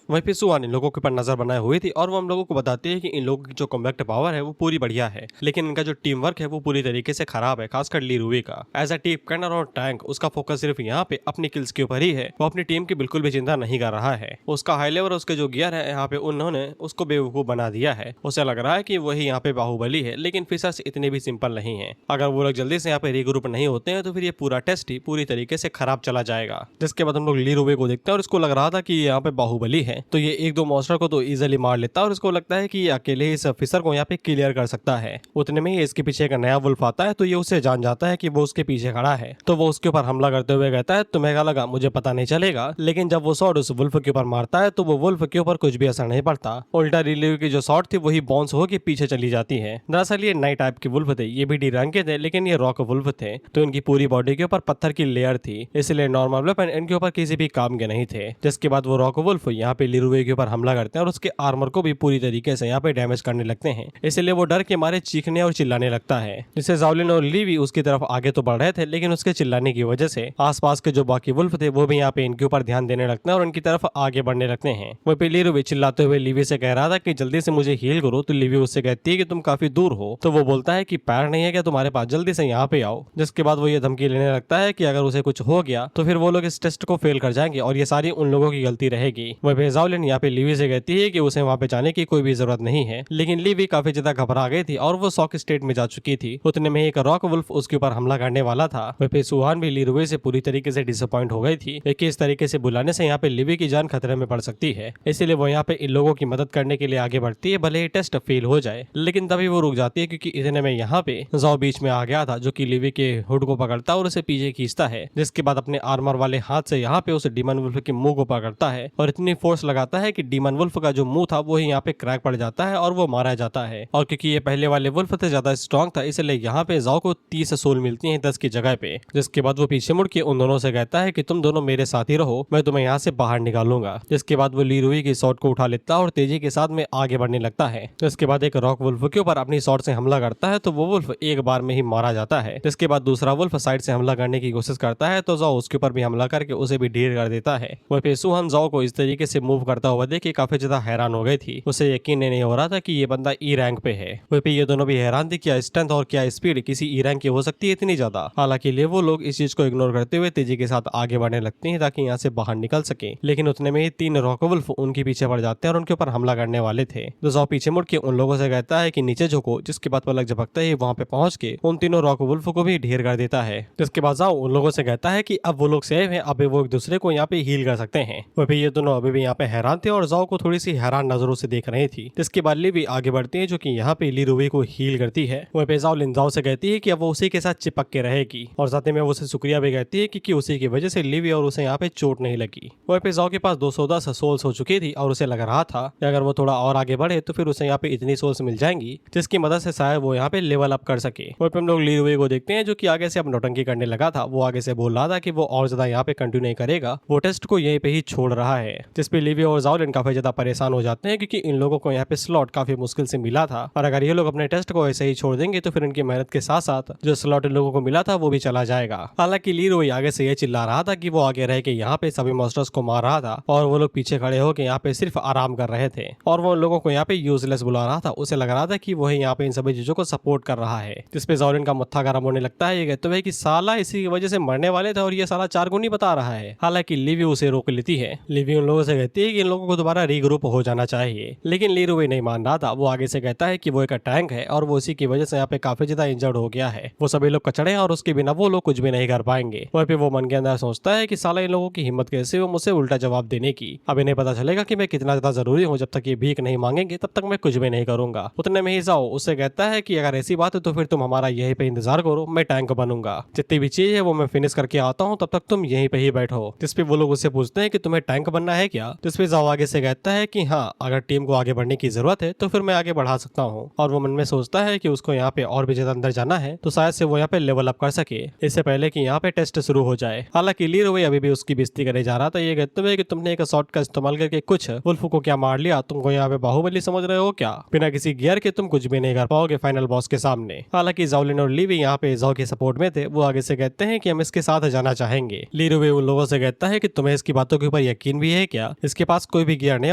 वहीं पे सुहान इन लोगों के ऊपर नजर बनाए हुई थी और वो हम लोगों को बताती है कि इन लोगों की जो कॉम्बैक्ट पावर है वो पूरी बढ़िया है, लेकिन इनका जो टीम वर्क है वो पूरी तरीके से खराब है, खासकर लीरुई का। एज अ टीम कैप्टन और टैंक उसका फोकस सिर्फ यहाँ पे अपनी किल्स के ऊपर ही है। वो अपनी टीम की बिल्कुल भी चिंता नहीं कर रहा है। उसका हाई लेवल उसके जो गियर है यहाँ पे उन्होंने उसको बेवकूफ बना दिया है। उसे लग रहा है कि वही यहाँ पे बाहुबली है, लेकिन फिशर्स इतने भी सिंपल नहीं है। अगर वो लोग जल्दी से यहाँ पे रीग्रुप नहीं होते हैं तो फिर ये पूरा टेस्ट ही पूरी तरीके से खराब चला जाएगा। जिसके बाद हम लोग लीरुई को देखते हैं और इसको लग रहा था कि यहाँ पे बाहुबली है, तो ये एक दो मॉन्स्टर को तो इजीली मार लेता है और इसको लगता है कि ये अकेले इस फिशर को यहाँ पे क्लियर कर सकता है। उतने में ही इसके पीछे एक नया वुल्फ आता है, तो ये उसे जान जाता है कि वो उसके पीछे खड़ा है। तो वो उसके ऊपर हमला करते हुए कहता है तुम्हें क्या लगा मुझे पता नहीं चलेगा। लेकिन जब वो शॉट उस वुल्फ के ऊपर मारता है तो वो वुल्फ के ऊपर कुछ भी असर नहीं पड़ता, उल्टा रिलीव की जो शॉट थी वही बाउंस होकर पीछे चली जाती है। दरअसल ये नए टाइप के वुल्फ थे, ये भी डी रैंक के थे, लेकिन ये रॉक वुल्फ थे, तो इनकी पूरी बॉडी के ऊपर पत्थर की लेयर थी, इसलिए नॉर्मल वेपन इनके ऊपर किसी भी काम के नहीं थे। जिसके बाद वो रॉक वुल्फ यहाँ पे लीरुई के ऊपर हमला करते हैं और उसके आर्मर को भी पूरी तरीके से यहाँ पे डैमेज करने लगते हैं। इसलिए वो डर के मारे चीखने और चिल्लाने लगता है, जिससे ज़ोलिन और लीवी उसकी तरफ आगे तो बढ़ रहे थे, लेकिन उसके चिल्लाने की वजह से आसपास के जो बाकी वुल्फ थे वो भी यहाँ पे इनके ऊपर ध्यान देने लगते हैं और उनकी तरफ आगे बढ़ने लगते हैं। वहीं पे लीरुई चिल्लाते हुए लीवी से कह रहा था कि जल्दी से मुझे हील करो, तो लीवी उससे कहती है कि तुम काफी दूर हो। तो वो बोलता है कि पैर नहीं है क्या तुम्हारे पास, जल्दी से यहाँ पे आओ। जिसके बाद वो ये धमकी लेने लगता है कि अगर उसे कुछ हो गया तो फिर वो लोग इस टेस्ट को फेल कर जाएंगे और ये सारी उन लोगों की गलती रहेगी। वहीं पे ज़ोलिन यहाँ पे लीवी से कहती है कि उसे वहाँ पे जाने की कोई भी जरूरत नहीं है, लेकिन लीवी काफी ज्यादा घबरा गई थी और वो शॉक स्टेट में जा चुकी थी। उतने में एक रॉक वुल्फ उसके ऊपर हमला करने वाला था। वहीं पे सुहान भी लीरुई से पूरी तरीके से डिसअपॉइंट हो गई थी कि इस तरीके से बुलाने से यहाँ पे लीवी की जान खतरे में पड़ सकती है, इसलिए वो यहाँ पे इन लोगों की मदद करने के लिए आगे बढ़ती है, भले ही टेस्ट फेल हो जाए। लेकिन तभी वो रुक जाती है क्योंकि इतने में यहाँ पे जाओ बीच में आ गया था, जो कि लीवी के हुड को पकड़ता और उसे पीछे खींचता है। जिसके बाद अपने आर्मर वाले हाथ से यहाँ पे उस डीमन वुल्फ के मुंह को पकड़ता है और इतनी फोर्स लगाता है कि डीमन वुल्फ का जो मुंह था वो ही यहाँ पे क्रैक पड़ जाता है और वो मारा जाता है। और क्योंकि ये पहले वाले वुल्फ से ज्यादा स्ट्रॉन्ग था इसलिए यहाँ पे जाओ को 30 सोल मिलती है 10 की जगह पे। जिसके बाद वो पीछे मुड़ के उन दोनों से कहता है कि तुम दोनों मेरे साथ ही रहो, मैं तुम्हें यहाँ से बाहर निकालूंगा। जिसके बाद वो ली रुई की शॉट को उठा लेता है और तेजी के साथ में आगे बढ़ने लगता है। जिसके बाद एक रॉक वुल्फ के ऊपर अपनी शॉट से हमला करता है तो वो वुल्फ एक बार में ही मारा जाता है। जिसके बाद दूसरा वुल्फ साइड से हमला करने की कोशिश करता है तो जाओ उसके ऊपर भी हमला करके उसे भी ढेर कर देता है। वह पे सुहान जाओ को इस तरीके से मूव करता हुआ देख के काफी ज्यादा हैरान हो गई थी। उसे यकीन नहीं हो रहा था कि ये बंदा ई रैंक पे है। वह पे ये दोनों भी हैरान थे क्या स्ट्रेंथ और क्या स्पीड किसी ई रैंक की हो सकती है इतनी ज्यादा। हालांकि ले वो लोग इस चीज को इग्नोर करते हुए तेजी के साथ आगे बढ़ने लगते हैं ताकि यहाँ से बाहर निकल सके। लेकिन उतने में ही 3 रॉक वुल्फ उनके पीछे पड़ जाते हैं और उनके ऊपर हमला करने वाले थे। तो जाओ पीछे मुड़ के उन लोगों से कहता है कि नीचे झुको। जिसके बाद पलक झपकते ही वहाँ पे पहुंच के उन तीनों रॉक वुल्फ को भी ढेर कर देता है। जिसके बाद जाओ उन लोगों से कहता है कि अब वो लोग सेफ हैं, अब वो एक दूसरे को यहाँ पे हील कर सकते हैं। वह भी ये दोनों अभी भी यहाँ पे हैरान थे और जाओ को थोड़ी सी हैरान नजरों से देख रही थी। जिसके बाद ली भी आगे बढ़ती है जो कि यहाँ पे ली रुई को हील करती है। वह पे जाओ लिंजाओ से कहती है कि अब वो उसी के साथ चिपक के रहेगी और साथ में उसे शुक्रिया भी कहती है कि उसी की वजह से लिवी और उसे यहाँ पे चोट नहीं लगी। वह पे जाओ के पास 210 सोल्स हो चुकी थी और उसे लग रहा था कि अगर वो थोड़ा और आगे बढ़े तो फिर उसे यहाँ पे इतनी सोल्स मिल जाएंगी जिसकी मदद से शायद वो यहाँ पे लेवल अप कर सके। वह पे हम लोग ली रुई को देखते हैं जो कि आगे से अब नौटंकी करने लगा था। वो आगे से बोल रहा था कि वो और ज्यादा यहाँ पे कंटिन्यू नहीं करेगा, वो टेस्ट को यहीं पे ही छोड़ रहा है। जिसपे लिवी और जाओलिन काफी ज्यादा परेशान हो जाते हैं क्योंकि इन लोगों को यहाँ पे स्लॉट काफी मुश्किल से मिला था और अगर ये लोग अपने टेस्ट को ऐसे ही छोड़ देंगे तो फिर इनकी मेहनत के साथ साथ जो स्लॉट इन लोगों को मिला था वो भी चला जाएगा। हालांकि ली रुई आगे से ये चिल्ला रहा था कि वो आगे रह के यहाँ पे सभी मॉन्स्टर्स को मार रहा था और वो लोग पीछे खड़े होकर यहाँ पे सिर्फ आराम कर रहे थे और वो लोगों को यहाँ पे यूजलेस बुला रहा था। उसे लग रहा था कि वो यहाँ पे इन सभी चीजों को सपोर्ट कर रहा है। जिसपे जाओलिन का मत्था गर्म होने लगता है। ये कहते हुए कि साला इसी की वजह से मरने वाले थे और ये साला 4 गुनी बता रहा है। हालांकि लिवी उसे रोक लेती है। लिवी उन लोगों से कहती है कि इन लोगों को दोबारा रीग्रुप हो जाना चाहिए, लेकिन ली रुई नहीं मान रहा था। वो आगे से कहता है कि वो एक टैंक है और वो उसी की वजह से यहाँ पे काफी ज्यादा इंजर्ड हो गया है। वो सभी लोग कचड़े हैं और उसके बिना वो लोग कुछ भी नहीं कर पाएंगे। वहीं पे वो मन के अंदर सोचता है कि साला इन लोगों की हिम्मत कैसे वो मुझसे उल्टा जवाब देने की। अब इन्हें पता चलेगा कि मैं कितना ज्यादा जरूरी हूँ। जब तक ये भीख नहीं मांगेंगे तब तक मैं कुछ भी नहीं करूंगा। उतने में ही जाओ उससे कहता है कि अगर ऐसी बात है तो फिर तुम हमारा यहीं पे इंतजार करो, मैं टैंक बनूंगा। जितनी भी चीज है वो मैं फिनिश करके आता हूँ, तब तक तुम यहीं पे ही बैठो। जिसपे वो लोग उससे पूछते हैं कि तुम्हें टैंक बनना है क्या। जिसपे जाओ आगे से कहता है कि हाँ, अगर टीम को आगे बढ़ने की जरूरत है तो फिर मैं आगे बढ़ा सकता हूँ। और वो मन में सोचता है कि उसको यहाँ पे और भी ज्यादा अंदर जाना है तो शायद से वो यहाँ पे लेवल अप कर सके इससे पहले कि यहाँ पे टेस्ट शुरू हो जाए। हालांकि ली रुई अभी भी उसकी बेइज्जती करे जा रहा था। ये कहते हुए कि तुमने एक शॉट का इस्तेमाल करके कुछ वुल्फ को क्या मार लिया, तुमको यहाँ पे बाहुबली समझ रहे हो क्या। बिना किसी गियर के तुम कुछ भी नहीं कर पाओगे फाइनल बॉस के सामने। हालांकि जाओलिन और ली भी यहाँ पे जाओ के सपोर्ट में थे। वो आगे से कहते हैं कि हम इसके साथ जाना चाहेंगे। ली रुई उन लोगों से कहता है कि तुम्हें इसकी बातों के ऊपर यकीन भी है क्या, इसके पास कोई भी गियर नहीं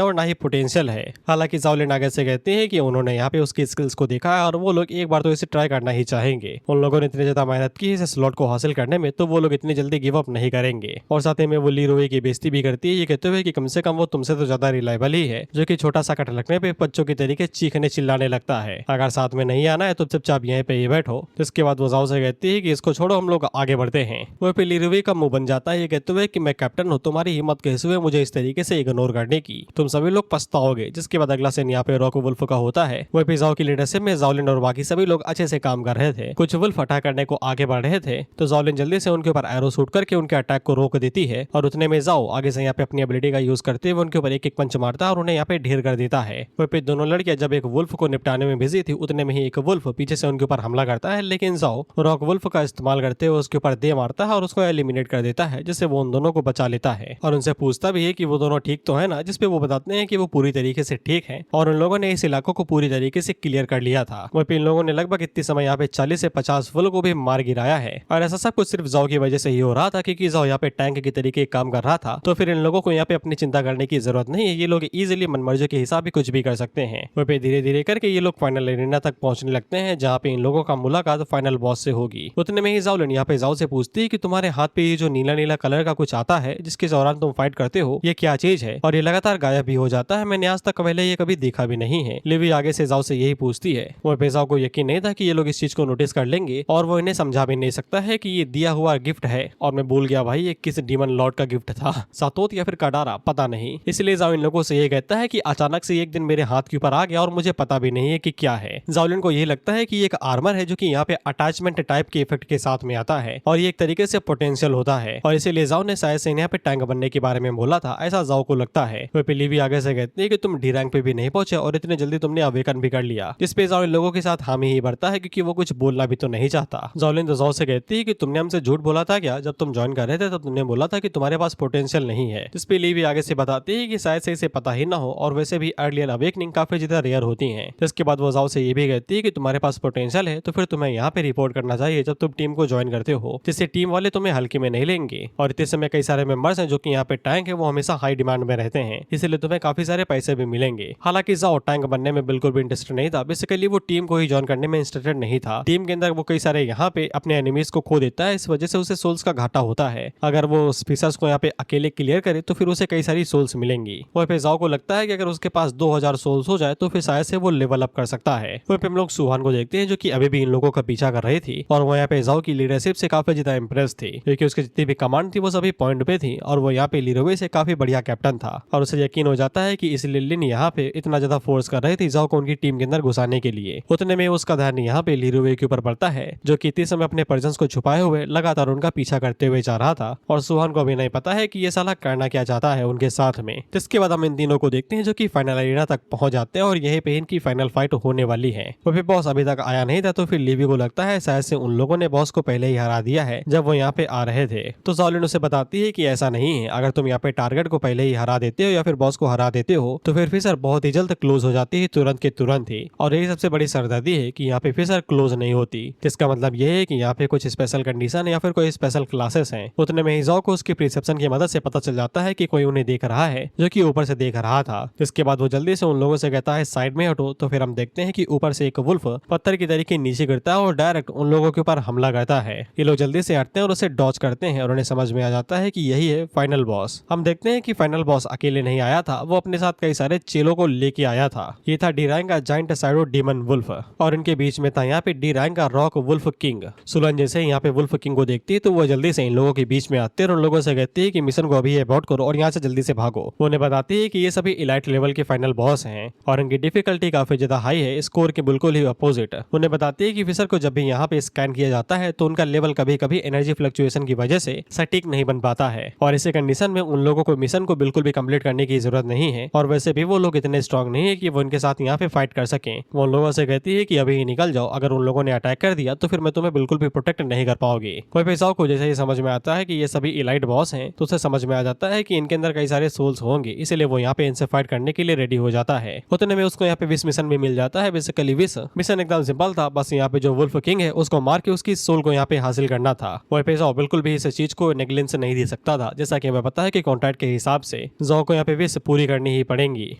और ना ही पोटेंशियल है। हालांकि जाओलिन आगे से कहते हैं कि उन्होंने यहाँ पे उसकी स्किल्स को देखा है और वो लोग एक बार तो इसे ट्राई करना ही चाहेंगे। उन लोगों ने इतनी ज्यादा मेहनत की इस स्लॉट को हासिल करने में तो वो लोग इतनी जल्दी गिव अप नहीं करेंगे। और साथ में वो ली रुई की बेइज्जती भी करती है। ये कहते हुए कि कम से कम वो तुमसे तो ज्यादा रिलायबल ही है, जो कि छोटा सा कट लगने पे बच्चों की तरीके चीखने चिल्लाने लगता है। अगर साथ में नहीं आना है तो चुपचाप यहीं पे ही बैठो। जिसके बाद वो जाओ से कहती है कि इसको छोड़ो, हम लोग आगे बढ़ते हैं। वो पे ली रुई का मुंह बन जाता है। ये कहते हुए कि मैं कैप्टन हूँ, तुम्हारी हिम्मत कैसे हुए मुझे इस तरीके से इग्नोर करने की, तुम सभी लोग पछताओगे। जिसके बाद अगला सीन यहाँ पे रॉक वुल्फ का होता है। वह पे जाओ की लीडरशिप में जाओलिन और बाकी सभी लोग अच्छे से काम कर रहे थे। कुछ वुल्फ अटैक करने को आगे बढ़ रहे थे तो जाओलिन जल्दी से उनके ऊपर एरो शूट करके उनके अटैक को रोक देती है और उतने में जाओ आगे से यहाँ पे अपनी एबिलिटी का यूज करते हुए उनके ऊपर एक एक पंच मारता है और उन्हें यहाँ पे ढेर कर देता है। वह पे दोनों लड़कियां जब एक वुल्फ को निपटाने में बिजी थी उतने में ही एक वुल्फ पीछे से उनके ऊपर हमला करता है। लेकिन जाओ रॉक वुल्फ का इस्तेमाल करते हुए उसके ऊपर दे मारता है और उसको एलिमिनेट कर देता है, जिससे वो उन दोनों को बचा लेता है और उनसे पूछता भी है कि वो दोनों ठीक तो है ना। जिसपे वो बताते हैं कि वो पूरी तरीके से ठीक है और उन लोगों ने इस इलाकों को पूरी तरीके से क्लियर कर लिया था। वह इन लोगों ने लगभग इतने समय यहाँ पे 40 से 50 वुल्फ को भी मार गिराया है और ऐसा सब कुछ सिर्फ जाओ की वजह से ही हो रहा था क्योंकि जाओ यहाँ पे टैंक के तरीके काम कर रहा था। तो फिर इन लोगों को यहाँ पे अपनी चिंता करने की जरूरत नहीं है, ये लोग इजीली मनमर्जी के हिसाब से कुछ भी कर सकते हैं। वह पे धीरे धीरे करके ये लोग फाइनल एरिना तक पहुंचने लगते हैं जहाँ पे इन लोगों का मुलाकात फाइनल बॉस से होगी। उतने में ही जाओलिन यहाँ पे जाओ से पूछती है कि तुम्हारे हाथ पे ये जो नीला नीला कलर का कुछ आता है जिसके दौरान तुम फाइट करते हो, ये क्या चीज है और ये लगातार गायब भी हो जाता है, मैंने आज तक पहले ये कभी देखा भी नहीं है। लिवी आगे से जाओ से यही पूछती है। वह पे जाओ को यकीन नहीं था कि ये लोग इस चीज को नोटिस कर लेंगे और वो इन्हें समझा भी नहीं सकता है कि ये दिया हुआ गिफ्ट है और मैं भूल गया भाई ये किस डीमन लॉर्ड का गिफ्ट था, सातोत या फिर काडारा, पता नहीं। इसलिए जाओ इन लोगों से ये कहता है कि अचानक से एक दिन मेरे हाथ के ऊपर आ गया और मुझे पता भी नहीं है कि क्या है। जाओलिन को ये लगता है कि ये एक आर्मर है जो कि यहाँ पे अटैचमेंट टाइप के इफेक्ट के साथ में आता है और ये एक तरीके से पोटेंशियल होता है और इसीलिए जाओ ने शायद से यहाँ पे टैंक बनने के बारे में बोला था, ऐसा जाओ को लगता है। वहीं पे लीवी आगे से कहती है कि तुम डी रैंक पे भी नहीं पहुंचे और इतने जल्दी तुमने अवेकन भी कर लिया, जिस पे जाओ इन लोगों के साथ हामी ही बढ़ता है क्योंकि वो कुछ बोलना भी तो नहीं चाहता। जॉलिन तो जाओ से कहती है कि तुमने हमसे झूठ बोला था क्या, जब तुम ज्वाइन कर रहे थे तब तुमने बोला था कि तुम्हारे पास पोटेंशियल नहीं है। जिस पे लीवी आगे से बताती है कि शायद से इसे पता ही ना हो और वैसे भी अर्लियर अवेकनिंग काफी ज्यादा रेयर होती है। जिसके बाद वो जाओ से ये भी कहती है कि तुम्हारे पास पोटेंशियल है तो फिर तुम्हें यहाँ पे रिपोर्ट करना चाहिए जब तुम टीम को ज्वाइन करते हो, जिससे टीम वाले तुम्हें हल्के में नहीं लेंगे। और इतने समय कई सारे मेंबर्स हैं जो कि यहाँ पे टैंक है वो हमेशा हाई डिमांड में रहते हैं, इसलिए तुम्हें काफी सारे पैसे भी मिलेंगे। हालांकि जाओ टैंक बनने में बिल्कुल भी इंटरेस्टेड नहीं था, बेसिकली वो टीम को ही ज्वाइन करने में इंटरेस्टेड नहीं था। टीम के अंदर वो कई सारे यहाँ पे अपने एनिमीज को खो देता है, इस वजह से उसे सोल्स का घाटा होता है। अगर वो फिशर्स को यहाँ पे अकेले क्लियर करे तो फिर उसे कई सारी सोल्स मिलेंगी। वहीं पे जाओ को लगता है कि अगर उसके पास 2000 सोल्स हो जाए तो फिर शायद से वो लेवल अप कर सकता है। वहीं पे हम लोग सुहान को देखते हैं जो कि अभी भी इन लोगों का पीछा कर रही थी और वो यहाँ पे जाओ की लीडरशिप से काफी ज्यादा इंप्रेस थी, क्योंकि उसकी जितनी भी कमांड थी वो सभी पॉइंट पे थी और वो यहाँ पे लीरोवे से काफी बढ़िया कैप्टन था। और उसे यकीन हो जाता है कि इस लिलिन यहाँ पे इतना ज्यादा फोर्स कर रही थी जाओ को उनकी टीम के अंदर घुसाने के लिए। उतने में उसका ध्यान यहाँ पे लीरोवे के ऊपर पड़ता है जो कि इतने समय अपने प्रेजेंस को छुपाए हुए लगातार उनका पीछा करते हुए जा रहा था और सुहान को अभी नहीं पता है कि ये साला करना क्या चाहता है उनके साथ में। जिसके बाद हम इन तीनों को देखते हैं जो कि फाइनल एरिना तक पहुंच जाते हैं और यहीं पे इनकी फाइनल फाइट होने वाली है। तो फिर बॉस अभी तक आया नहीं था तो फिर लीवी को लगता है शायद से उन लोगों ने बॉस को पहले ही हरा दिया है जब वो यहाँ पे आ रहे थे। तो जॉलिन उसे बताती है कि ऐसा नहीं है, अगर तुम यहाँ पे टारगेट को पहले ही हरा देते हो या फिर बॉस को हरा देते हो तो फिर फिशर बहुत ही जल्द क्लोज हो जाती है, तुरंत के तुरंत ही। और यही सबसे बड़ी सरदर्दी है कि यहाँ पे फिशर क्लोज नहीं होती, जिसका मतलब ये है कि यहाँ पे कुछ स्पेशल कंडीशन या फिर कोई स्पेशल क्लासेस हैं। उतने में ही जाओ को उसकी प्रिसेप्शन की मदद से पता चल जाता है कि कोई उन्हें देख रहा है जो कि ऊपर से देख रहा था। जिसके बाद वो जल्दी से उन लोगों से कहता है साइड में हटो। तो फिर हम देखते हैं कि ऊपर से एक वुल्फ पत्थर की तरीके नीचे गिरता है और डायरेक्ट उन लोगों के ऊपर हमला करता है। ये लोग जल्दी से हटते हैं और उसे डॉज करते हैं और उन्हें समझ में आ जाता है कि यही है फाइनल बॉस। हम देखते हैं कि फाइनल बॉस अकेले नहीं आया था, वो अपने साथ कई सारे चेलों को लेके आया था। ये था डी रैंक का जाइंट साइडो डीमन वुल्फ और इनके बीच में था यहाँ पे डी रैंक का रॉक वुल्फ किंग। सुलन जैसे यहाँ पे वुल्फ किंग को देखती है तो वो जल्दी से इन लोगों के बीच में आते हैं और उन लोगों से कहती है कि मिशन को अभी अबॉर्ट करो और यहाँ से जल्दी से भागो। वो उन्हें बताती है कि ये सभी इलाइट लेवल के फाइनल बॉस हैं और इनकी डिफिकल्टी काफी ज्यादा हाई है, स्कोर के बिल्कुल ही अपोजिट। उन्हें बताती है कि फिशर को जब भी यहाँ पे स्कैन किया जाता है तो उनका लेवल कभी कभी एनर्जी फ्लक्चुएशन की वजह से सटीक नहीं बन पाता है और इसी कंडीशन में उन लोगों को मिशन को बिल्कुल भी कंप्लीट करने की जरूरत नहीं है। और वैसे भी वो लोग इतने स्ट्रांग नहीं है कि वो उनके साथ यहाँ पे फाइट कर सकें। वो उन लोगों से कहती है कि अभी ही निकल जाओ, अगर उन लोगों ने अटैक कर दिया तो फिर मैं तुम्हें बिल्कुल भी प्रोटेक्ट नहीं कर पाओगे। कोई पैसा को जैसे ही समझ में आता है कि ये सभी इलाइट बॉस हैं तो उसे समझ में आ जाता है कि इनके अंदर कई सारे सोल्स होंगे, इसलिए वो यहाँ पे इनसे फाइट करने के लिए रेडी हो जाता है। उतने में उसको यहाँ पे विश मिशन भी मिल जाता है। बेसिकली विश मिशन एकदम सिंपल था, बस यहाँ पे जो वुल्फ किंग है उसको मार के उसकी सोल को यहाँ पे हासिल करना था। वो पैसा बिल्कुल भी इस चीज को नेग्लेंस नहीं दे सकता था, जैसा कि हमें पता है कि कॉन्ट्रैक्ट के हिसाब से जो को यहाँ पे विश पूरी करनी ही पड़ेगी।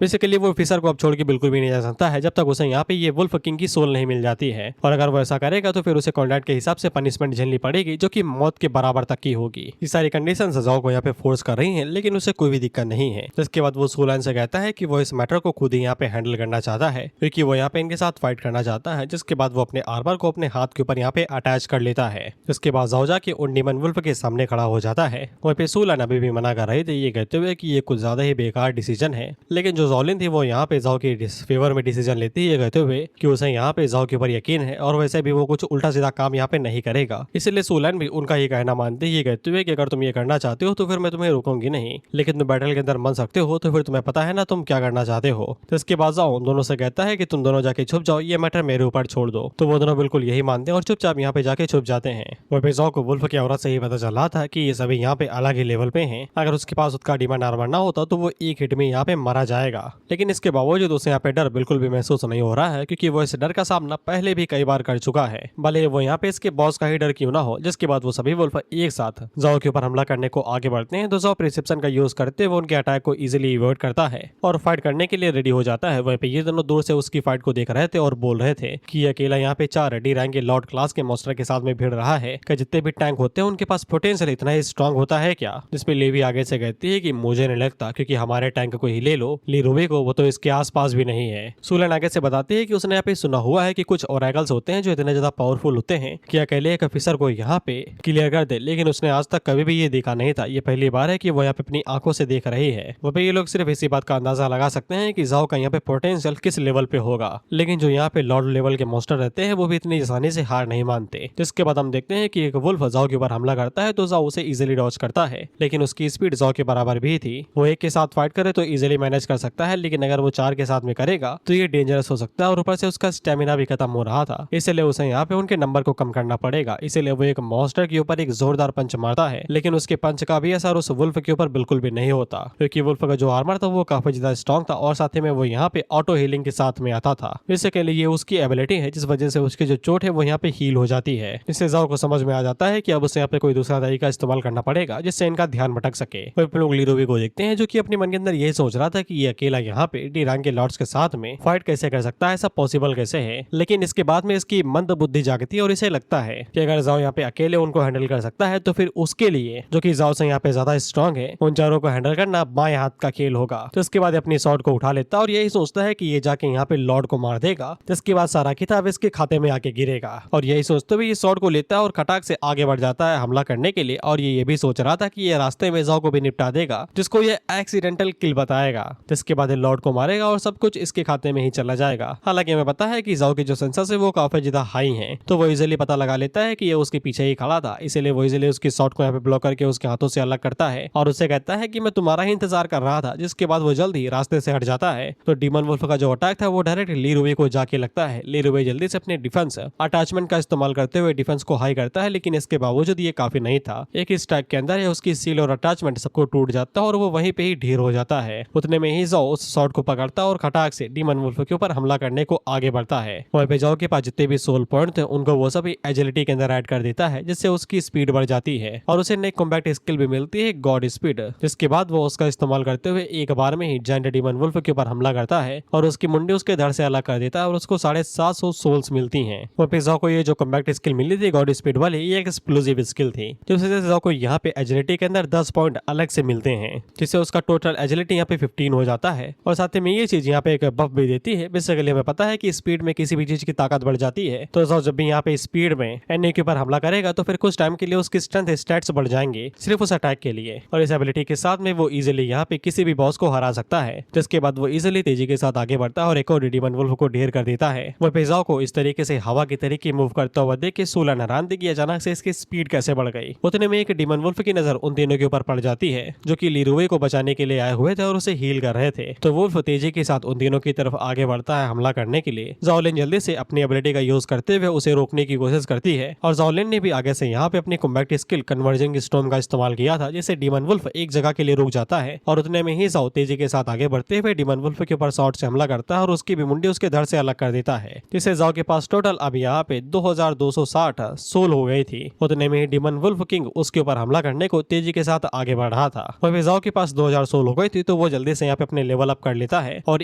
बेसिकली वो फिशर को अब छोड़ के बिल्कुल भी नहीं जा सकता है जब तक उसे यहाँ पे ये वुल्फ किंग की सोल नहीं मिल जाती है, और अगर वो ऐसा करेगा तो फिर उसे कॉन्ट्रैक्ट के हिसाब से पनिशमेंट झेलनी पड़ेगी जो कि मौत के बराबर तक की होगी। ये सारी कंडीशन जाओ को यहाँ पे फोर्स कर रही है लेकिन उसे कोई भी दिक्कत नहीं है। जिसके बाद वो सोलाइन से कहता है कि वो इस मैटर को खुद ही यहाँ पे हैंडल करना चाहता है क्योंकि वो यहाँ पे इनके साथ फाइट करना चाहता है। जिसके बाद वो अपने आर्मर को अपने हाथ के ऊपर यहाँ पे अटैच कर लेता है। जिसके बाद जाओ जाके उन डीमन वुल्फ के सामने खड़ा हो जाता है। वहीं पे सोलाइन अभी भी मना कर रही थी ये कहते हुए कि ये कुछ ज्यादा ही बेकार डिसीजन है, लेकिन जो जॉलिन थी वो यहाँ पे जाओ के फेवर में डिसीजन लेती है कहते हुए कि उसे यहाँ पे जाओ के ऊपर यकीन है और वैसे भी वो कुछ उल्टा सीधा काम यहाँ पे नहीं करेगा। इसलिए सोलाइन भी उनका ही कहना मानती है कहते हुए कि अगर तुम ये करना चाहते हो तो फिर मैं तुम्हें रोकूंगी नहीं, लेकिन तुम बैटल के अंदर मन सकते हो तो फिर तुम्हें पता है ना तुम क्या करना चाहते हो। तो इसके बाद जाओ उन दोनों से कहता है कि तुम दोनों जाके छुप जाओ, ये मैटर मेरे ऊपर छोड़ दो। तो वो दोनों बिल्कुल यही मानते हैं और चुपचाप यहाँ पे जाके छुप जाते हैं। वही जाओ को वुल्फ की औरत से ही पता चल रहा था कि ये सभी यहाँ पे अलग ही लेवल पे हैं। अगर उसके पास उसका डिमांड आर्मर ना होता तो वो एक हिट में यहाँ पे मारा जाएगा, लेकिन इसके बावजूद उसे यहाँ पे डर बिल्कुल भी महसूस नहीं हो रहा है क्योंकि वो इस डर का सामना पहले भी कई बार कर चुका है, भले वो यहाँ पे इसके बॉस का ही डर क्यों ना हो। जिसके बाद वो सभी वुल्फ एक साथ जाओ के ऊपर हमला करने को आगे बढ़ते हैं। तो जाओ प्रिसेप्शन का यूज करते हुए उनके अटैक को इजीली अवॉइड करता है और फाइट करने के लिए रेडी हो जाता है। वहीं पे ये दोनों दूर से उसकी फाइट को देख रहे थे और बोल रहे थे कि अकेला यहाँ पे 4 डी रैंक के लॉर्ड क्लास के मॉन्स्टर के साथ में भिड़ रहा है कि जितने भी टैंक होते हैं उनके पास पोटेंशियल इतना ही स्ट्रांग होता है क्या। जिसपे लेवी आगे से कहती है कि मुझे नहीं लगता, क्योंकि हमारे टैंक को ही ले लो, लीरोवे को, वो तो इसके आसपास भी नहीं है। सुलन आगे से बताती है कि उसने यहाँ पे सुना हुआ है कि कुछ ओरेकल्स होते हैं जो इतने ज्यादा पावरफुल होते हैं कि अकेले एक ऑफिसर को यहाँ पे क्लियर कर दे, लेकिन उसने आज तक कभी भी ये देखा नहीं था। ये पहली बार है कि वो यहाँ पे अपनी आंखों से देख रही है। वह पे ये लोग सिर्फ इसी बात का अंदाजा लगा सकते हैं कि जाओ का यहाँ पे पोटेंशियल किस लेवल पे होगा, लेकिन जो यहाँ पे लॉर्ड लेवल के मॉन्स्टर रहते हैं वो भी इतनी आसानी से हार नहीं मानते। जिसके बाद हम देखते हैं कि एक वुल्फ जाओ के ऊपर हमला करता है तो जाओ उसे इजीली डॉज करता है, लेकिन उसकी स्पीड जाओ के बराबर भी थी। वो एक के साथ फाइट करे तो इजीली मैनेज कर सकता है, लेकिन अगर वो 4 के साथ में करेगा तो ये डेंजरस हो सकता है और ऊपर से उसका स्टेमिना भी खत्म हो रहा था। इसलिए उसे यहाँ पे उनके नंबर को कम करना पड़ेगा। इसीलिए वो एक मॉन्स्टर के ऊपर एक जोरदार पंच मारता है, लेकिन उसके पंच का भी असर उस वुल्फ के ऊपर बिल्कुल भी नहीं होता, क्योंकि वुल्फ का जो आर्मर था वो काफी ज्यादा स्ट्रॉन्ग था और साथ में वो यहाँ पे ऑटो हीलिंग के साथ में आता था। बेसिकली ये उसकी एबिलिटी है जिस वजह से उसकी जो चोट है वो यहाँ पे हील हो जाती है। इससे जाओ को समझ में आ जाता है कि अब उसे यहाँ पे कोई दूसरा तरीका इस्तेमाल करना पड़ेगा जिससे इनका ध्यान भटक सके। फिर लोग लीरोवी को देखते हैं जो कि अपने मन के अंदर यही सोच रहा था कि ये अकेला यहाँ पे डी रैंक के लॉर्ड्स के साथ में फाइट कैसे कर सकता है, ऐसा पॉसिबल कैसे है। लेकिन इसके बाद में इसकी मंद बुद्धि जागती है और इसे लगता है कि अगर जाओ यहाँ पे अकेले उनको हैंडल कर सकता है तो फिर उसके लिए जो कि जाओ से यहाँ पे ज्यादा स्ट्रॉन्ग है, उन चारों को हैंडल करना बाएं हाथ का खेल होगा। तो इसके बाद अपनी शॉट को उठा लेता है और यही सोचता है कि ये जाके यहाँ पे लॉर्ड को मार देगा, जिसके बाद सारा किताब इसके खाते में आके गिरेगा। और यही सोचते हुए ये शॉट को लेता है और खटाक से आगे बढ़ जाता है हमला करने के लिए। और ये भी सोच रहा था कि ये रास्ते में जाओ को भी निपटा देगा, जिसको ये एक्सीडेंटल किल बताएगा, जिसके बाद लॉर्ड को मारेगा और सब कुछ इसके खाते में ही चला जाएगा। हालांकि हमें पता है कि जाओ की जो सेंसर्स है वो काफी ज्यादा हाई है, तो वो इजिली पता लगा लेता है कि ये उसके पीछे ही खड़ा था। इसीलिए वो इजिली उसकी शॉट को यहाँ पे ब्लॉक करके उसके हाथों से अलग करता है और उसे कहता है कि मैं तुम्हारा ही इंतजार कर रहा था, जिसके बाद वो जल्द ही रास्ते से हट जाता है। तो डीमन वुल्फ का जो अटैक था वो डायरेक्ट लीरोवी को जाके लगता है। लीरोवी जल्दी से अपने डिफेंस अटैचमेंट का इस्तेमाल करते हुए डिफेंस को हाई करता है, लेकिन इसके बावजूद ये काफी नहीं था। एक ही स्ट्राइक के अंदर उसकी सील और अटैचमेंट सबको टूट जाता है और वो वहीं पे ही ढेर हो जाता है। उतने में ही जाओ उस शॉट को पकड़ता और खटाक से डीमन वुल्फ के ऊपर हमला करने को आगे बढ़ता है। वहीं पे जाओ के पास जितने भी सोल पॉइंट थे उनको वो सभी एजिलिटी के अंदर ऐड कर देता है, जिससे उसकी स्पीड बढ़ जाती है और उसे नई कॉम्बैट स्किल भी मिलती है, गॉड स्पीड, जिसके बाद वो उसका इस्तेमाल करते हुए एक बार में ही जायंट डीमन वुल्फ के ऊपर हमला करता है और उसकी मुंडी उसके धड़ से अलग कर देता है और उसको 750 सोल्स मिलती हैं। वो पे जाओ को ये जो कॉम्बैट स्किल मिली थी गॉड स्पीड वाली, ये एक एक्सप्लोसिव स्किल थी, जिससे जाओ को यहाँ पे एजिलिटी के अंदर 10 पॉइंट अलग से मिलते हैं, जिससे उसका टोटल एजिलिटी यहाँ पे 15 हो जाता है। और साथ में ये चीज यहाँ पे एक बफ भी देती है। बेसिकली हमें पता है कि स्पीड में किसी भी चीज की ताकत बढ़ जाती है, तो जाओ जब भी यहाँ पे स्पीड में एनिमी के ऊपर हमला करेगा तो फिर कुछ टाइम के लिए उसकी स्ट्रेंथ स्टैट्स बढ़ जाएंगे सिर्फ उस अटैक के लिए। और इस एबिलिटी के साथ में वो इजीली यहाँ पे किसी भी बॉस को हरा सकता है, जिसके बाद वो इजीली तेजी के साथ आगे बढ़ता है और एक और डीमन वुल्फ को ढेर कर देता है। वो पेजाओ को इस तरीके से हवा की तरीके मूव करता हुआ देख के सूलन हैरान थी कि अचानक से इसकी स्पीड कैसे बढ़ गई। उतने में एक डीमन वुल्फ की नजर उन तीनों के ऊपर पड़ जाती है जो कि लीरोवे को बचाने के लिए आए हुए थे और उसे हील कर रहे थे। तो वुल्फ तेजी के साथ उन तीनों की तरफ आगे बढ़ता है हमला करने के लिए। जाओलिन जल्दी से अपनी एबिलिटी का यूज करते हुए उसे रोकने की कोशिश करती है और जाओलिन ने भी आगे से यहाँ पे अपनी कॉम्बैट स्किल कन्वर्जिंग स्टॉर्म का इस्तेमाल किया था, जिससे डीमन वुल्फ एक जगह के लिए रुक जाता है। और उतने में ही जाओ तेजी के साथ आगे बढ़ते हुए डीमन वुल्फ के ऊपर शॉट से हमला करता है और उसकी भी मुंडी उसके धड़ से अलग कर देता है, जिससे जाओ के पास टोटल अब यहाँ पे 2260 सोल हो गई थी। उतने में ही डीमन वुल्फ किंग उसके ऊपर हमला करने को तेजी के साथ आगे बढ़ रहा था। वही जाओ के पास 2000 सोल हो गई थी, तो वो जल्दी से यहाँ पे अपने लेवल अप कर लेता है और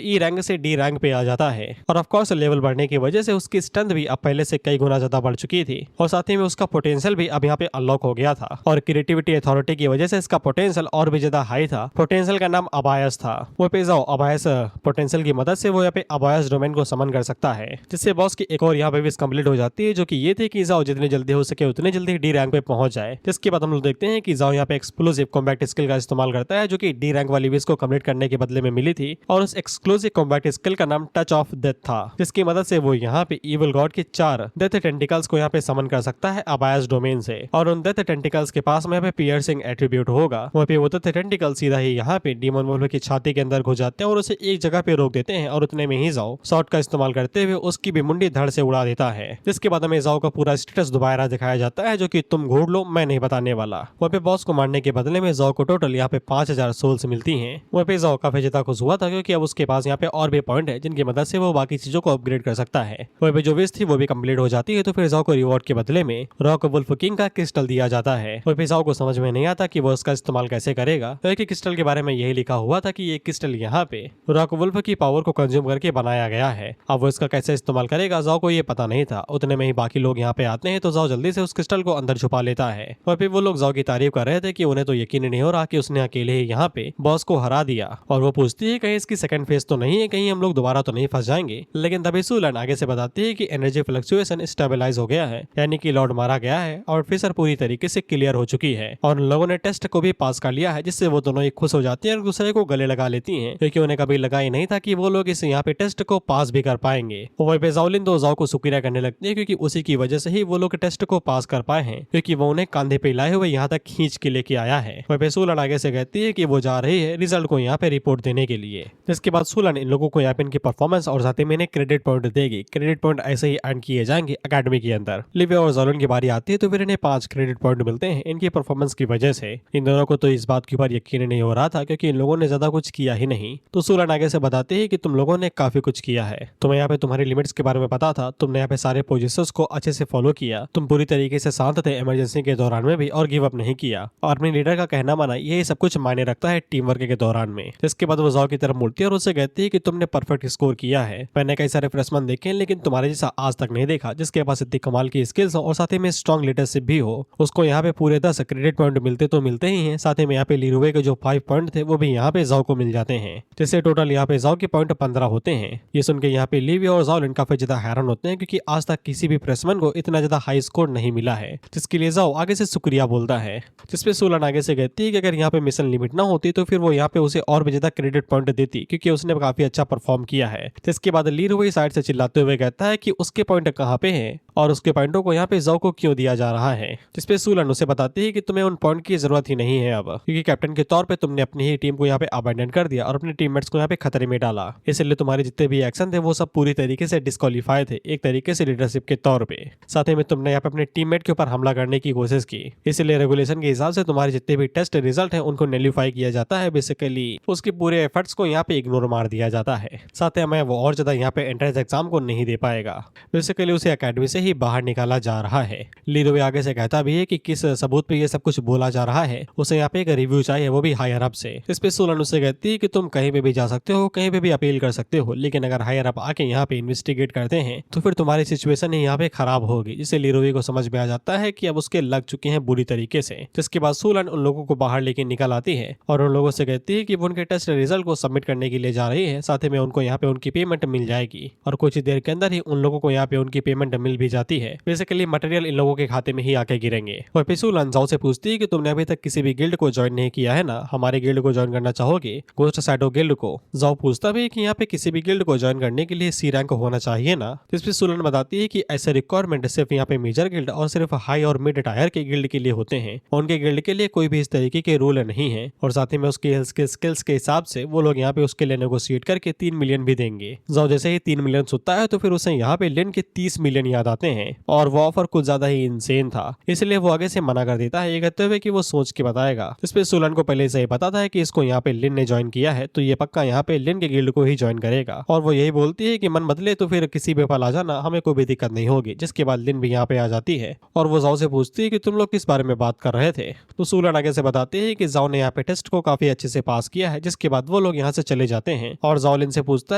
ई रैंक से डी रैंक पे आ जाता है। और ऑफ कोर्स लेवल बढ़ने की वजह से उसकी स्ट्रेंथ भी अब पहले से कई गुना ज्यादा बढ़ चुकी थी और साथ ही में उसका पोटेंशियल भी अब यहाँ पे अनलॉक हो गया था। और क्रिएटिविटी अथॉरिटी की वजह से इसका पोटेंशियल और भी ज्यादा हाई था। पोटेंशियल का नाम अबायस था। वो पे जाओ अबायस पोटेंशियल की मदद से वो यहाँ पे अबायस डोमेन को समन कर सकता है, जिससे बॉस की एक और यहाँ पे विश कंप्लीट हो जाती है, जो कि ये थी कि जाओ जितने जल्दी हो सके उतने जल्दी डी रैंक पे पहुंच जाए। जिसके बाद हम लोग देखते हैं कि जाओ यहाँ पे एक्सक्लूसिव कॉम्बैट स्किल का इस्तेमाल करता है, जो कि डी रैंक वाली विश को कंप्लीट करने के बदले में मिली थी। और उस एक्सक्लूसिव कॉम्बैट स्किल का नाम टच ऑफ डेथ था, जिसकी मदद से वो यहाँ पे इविल गॉड के 4 डेथ टेंटिकल्स को यहाँ पे समन कर सकता है अबायस डोमेन से। और उन डेथ टेंटिकल्स के पास में यहाँ पे पियर्सिंग एट्रीब्यूट होगा। वहाँ पे वो डेथ टेंटिकल सीधा ही यहाँ पे डीमन वुल्फ की छाती के अंदर घुस जाते हैं और उसे एक जगह पे रोक देते हैं। और उतने में ही जाओ शॉट का इस्तेमाल करते हुए उसकी भी मुंडी धड़ से उड़ा देता है, जिसके बाद हमें जाओ का पूरा स्टेटस दोबारा दिखाया जाता है, जो कि तुम घूर लो मैं नहीं बताने वाला। वहाँ पे बॉस को मारने के बदले में जाओ को टोटल यहाँ पे 5000 सोल्स मिलती हैं। वहाँ पे जाओ काफी ज्यादा खुश हुआ था, क्योंकि अब उसके पास यहाँ पे और भी पॉइंट है जिनकी मदद से वो बाकी चीजों को अपग्रेड कर सकता है। वहाँ पे जो विश थी वो भी कंप्लीट हो जाती है। तो फिर जाओ को रिवॉर्ड के बदले में रॉक वुल्फ किंग का क्रिस्टल दिया जाता है। वहाँ पे जाओ को समझ में नहीं आता कि वो उसका इस्तेमाल कैसे करेगा। तो एक क्रिस्टल के बारे में यही लिखा हुआ था कि ये क्रिस्टल यहाँ पे रॉक वुल्फ की पावर को कंज्यूम करके बनाया गया है। अब वो इसका कैसे इस्तेमाल करेगा जाओ को ये पता नहीं था। उतने में ही बाकी लोग यहाँ पे आते हैं, तो जाओ जल्दी से उस क्रिस्टल को अंदर छुपा लेता है। और फिर वो लोग जाओ की तारीफ कर रहे थे कि उन्हें तो यकीन नहीं हो रहा कि उसने अकेले ही यहाँ पे बॉस को हरा दिया। और वो पूछती है कहीं इसकी सेकंड फेज तो नहीं है, कहीं हम लोग दोबारा तो नहीं फंस जाएंगे। लेकिन तभी सूलन आगे से बताती है कि एनर्जी फ्लक्चुएशन स्टेबलाइज हो गया है, यानी कि लॉर्ड मारा गया है और फिशर पूरी तरीके से क्लियर हो चुकी है। और उन लोगों ने टेस्ट को भी पास कर लिया है, जिससे वो दोनों ही खुश हो जाती हैं और दूसरे को गले लगा लेती हैं, क्योंकि उन्हें कभी लगा ही नहीं था कि वो लोग इस यहाँ पे टेस्ट को पास भी कर पाएंगे। वहीं पे जाओलिन तो जाओ को शुक्रिया करने लगती है, क्योंकि उसी की वजह से ही वो लोग टेस्ट को पास कर पाए हैं, क्योंकि वो उन्हें कांधे पे लाए हुए यहाँ तक खींच के लेके आया है। वहीं पे सूलन आगे से कहती है है कि वो जा रही है रिजल्ट को यहाँ पे रिपोर्ट देने के लिए, जिसके बाद सुलन इन लोगों को यहाँ पे इनकी परफॉर्मेंस और साथ में इन्हें क्रेडिट पॉइंट देगी। क्रेडिट पॉइंट ऐसे ही अर्न किए जाएंगे अकेडमी के अंदर। लिविया और जोलन की बारी आती है तो फिर इन्हें 5 क्रेडिट पॉइंट मिलते हैं इनकी परफॉर्मेंस की वजह से। इन दोनों को तो इस बात के ऊपर यकीन नहीं हो रहा था क्योंकि इन लोगों ने ज्यादा कुछ किया ही नहीं। तो सुलन आगे से बताते हैं कि तुम लोगों ने काफी कुछ किया है, तुम्हें यहाँ पे तुम्हारी लिमिट्स के बारे में पता था, तुमने यहाँ पे सारे पोजिशंस को अच्छे से फॉलो किया, तुम पूरी तरीके से शांत थे इमरजेंसी के दौरान में भी और गिव अप नहीं किया और अपने लीडर का कहना माना। ये सब कुछ मायने रखता है टीम वर्क के दौरान में। जिसके बाद वो जाओ की तरफ मुड़ती है और उससे कहती है कि तुमने परफेक्ट स्कोर किया है। मैंने कई सारे फ्रेशमैन देखे लेकिन तुम्हारे जैसा आज तक नहीं देखा जिसके पास इतनी कमाल की स्किल्स हो और साथ ही में स्ट्रॉन्ग लीडरशिप भी हो। उसको यहाँ पे पूरे 10 क्रेडिट पॉइंट मिलते तो मिलते ही हैं, साथ ही में यहाँ पे लीरुवे के जो 5 पॉइंट थे वो भी यहाँ पे जाओ को मिल जाते हैं, जिससे टोटल यहाँ पे जाओ के पॉइंट 15 होते हैं। ये सुन के यहाँ पे लिविया और जाओलिन काफी ज्यादा हैरान होते हैं क्योंकि आज तक किसी भी फ्रेशमैन को इतना ज्यादा हाई स्कोर नहीं मिला है, जिसके लिए जाओ आगे से शुक्रिया बोलता है। जिसपे सुलन आगे से कहती है कि अगर यहाँ पे मिशन लिमिट ना होती तो फिर वो यहाँ पे उसे और भी ज्यादा क्रेडिट पॉइंट देती क्योंकि उसने काफी अच्छा परफॉर्म किया है। जिसके बाद लीरुवे साइड से चिल्लाते हुए कहता है कि उसके पॉइंट कहाँ पे हैं और उसके पॉइंटों को यहाँ पे जाओ को क्यों दिया जा रहा है। जिसपे सुलन उसे बताती है कि तुम्हें उन पॉइंट की जरूरत ही नहीं है अब, क्योंकि कैप्टन के तौर पे तुमने अपनी ही टीम को यहाँ पे अबैंडन कर दिया और अपने टीममेट्स को यहाँ पे खतरे में डाला। इसलिए तुम्हारे जितने भी एक्शन थे वो सब पूरी तरीके से डिस्क्वालीफाई थे एक तरीके से लीडरशिप के तौर पे। साथ ही में तुमने यहाँ पे अपने टीममेट के ऊपर हमला करने की कोशिश की, इसलिए रेगुलेशन के हिसाब से तुम्हारे जितने भी टेस्ट रिजल्ट है उनको नेलिफाई किया जाता है। बेसिकली उसके पूरे एफर्ट्स को यहाँ पे इग्नोर मार दिया जाता है। साथ ही में वो और ज्यादा यहाँ पे एंट्रेंस एग्जाम को नहीं दे पाएगा। बेसिकली उसे अकेडमी से ही बाहर निकाला जा रहा है। लीरुवे आगे से कहता भी है कि किस सबूत पे ये सब कुछ बोला जा रहा है, उसे यहाँ पे एक रिव्यू चाहिए, वो भी हायर अप से। इस पे सुलन उससे कहती है कि तुम कहीं पे भी जा सकते हो, कहीं पे भी अपील कर सकते हो, लेकिन अगर हायर अप आके यहाँ पे इन्वेस्टिगेट करते हैं तो फिर तुम्हारी सिचुएशन ही यहाँ पे खराब होगी। जिससे लीरुवे को समझ में आ जाता है कि अब उसके लग चुके हैं बुरी तरीके से। जिसके बाद सुलन उन लोगों को बाहर लेके निकल आती है और उन लोगों से कहती है कि वो उनके टेस्ट रिजल्ट को सबमिट करने के लिए जा रही है। साथ ही में उनको यहाँ पे उनकी पेमेंट मिल जाएगी और कुछ ही देर के अंदर ही उन लोगों को यहाँ पे उनकी पेमेंट मिल भी जाती है। बेसिकली मटेरियल इन लोगों के खाते में ही आके गिरेंगे। और फिर सुलन जाओ से पूछती है कि तुमने अभी तक किसी भी गिल्ड को ज्वाइन नहीं किया है ना, हमारे गिल्ड को ज्वाइन करना चाहोगे, गोस्ट शैडो गिल्ड को। जाओ पूछता भी है कि यहाँ पे किसी भी गिल्ड को ज्वाइन करने के लिए सी रैंक होना चाहिए ना। जिसपे सुलन बताती है कि ऐसे रिक्वायरमेंट सिर्फ यहाँ पे मेजर गिल्ड और सिर्फ हाई और मिड टायर के गिल्ड के लिए होते हैं, उनके गिल्ड के लिए कोई भी इस तरीके के रूल नहीं है। और साथ ही में उसके स्किल्स के हिसाब से वो लोग यहाँ पे उसके लिए नेगोशिएट करके 3 मिलियन भी देंगे। जाओ जैसे ही 3 मिलियन सुनता है तो फिर उसे यहाँ पे लिन के 30 मिलियन याद आते हैं और वो ऑफर कुछ ज्यादा ही इंसेन था, इसलिए वो आगे से मना कर देता है ये कहते हुए कि वो सोच के बताएगा। जिसपे सुलन को पहले से ही पता था कि इसको यहाँ पे लिन ने ज्वाइन किया है तो ये पक्का यहाँ पे लिन के गिल्ड को ही ज्वाइन करेगा। और वो यही बोलती है कि मन बदले तो फिर किसी भी पल आ जाना, हमें कोई भी दिक्कत नहीं होगी। जिसके बाद लिन भी यहाँ पे आ जाती है और वो जाओ से पूछती है कि तुम लोग किस बारे में बात कर रहे थे। तो सुलन आगे से बताती है कि जाओ ने यहाँ पे टेस्ट को काफी अच्छे से पास किया है। जिसके बाद वो लोग यहाँ से चले जाते हैं और जाओ लिन से पूछता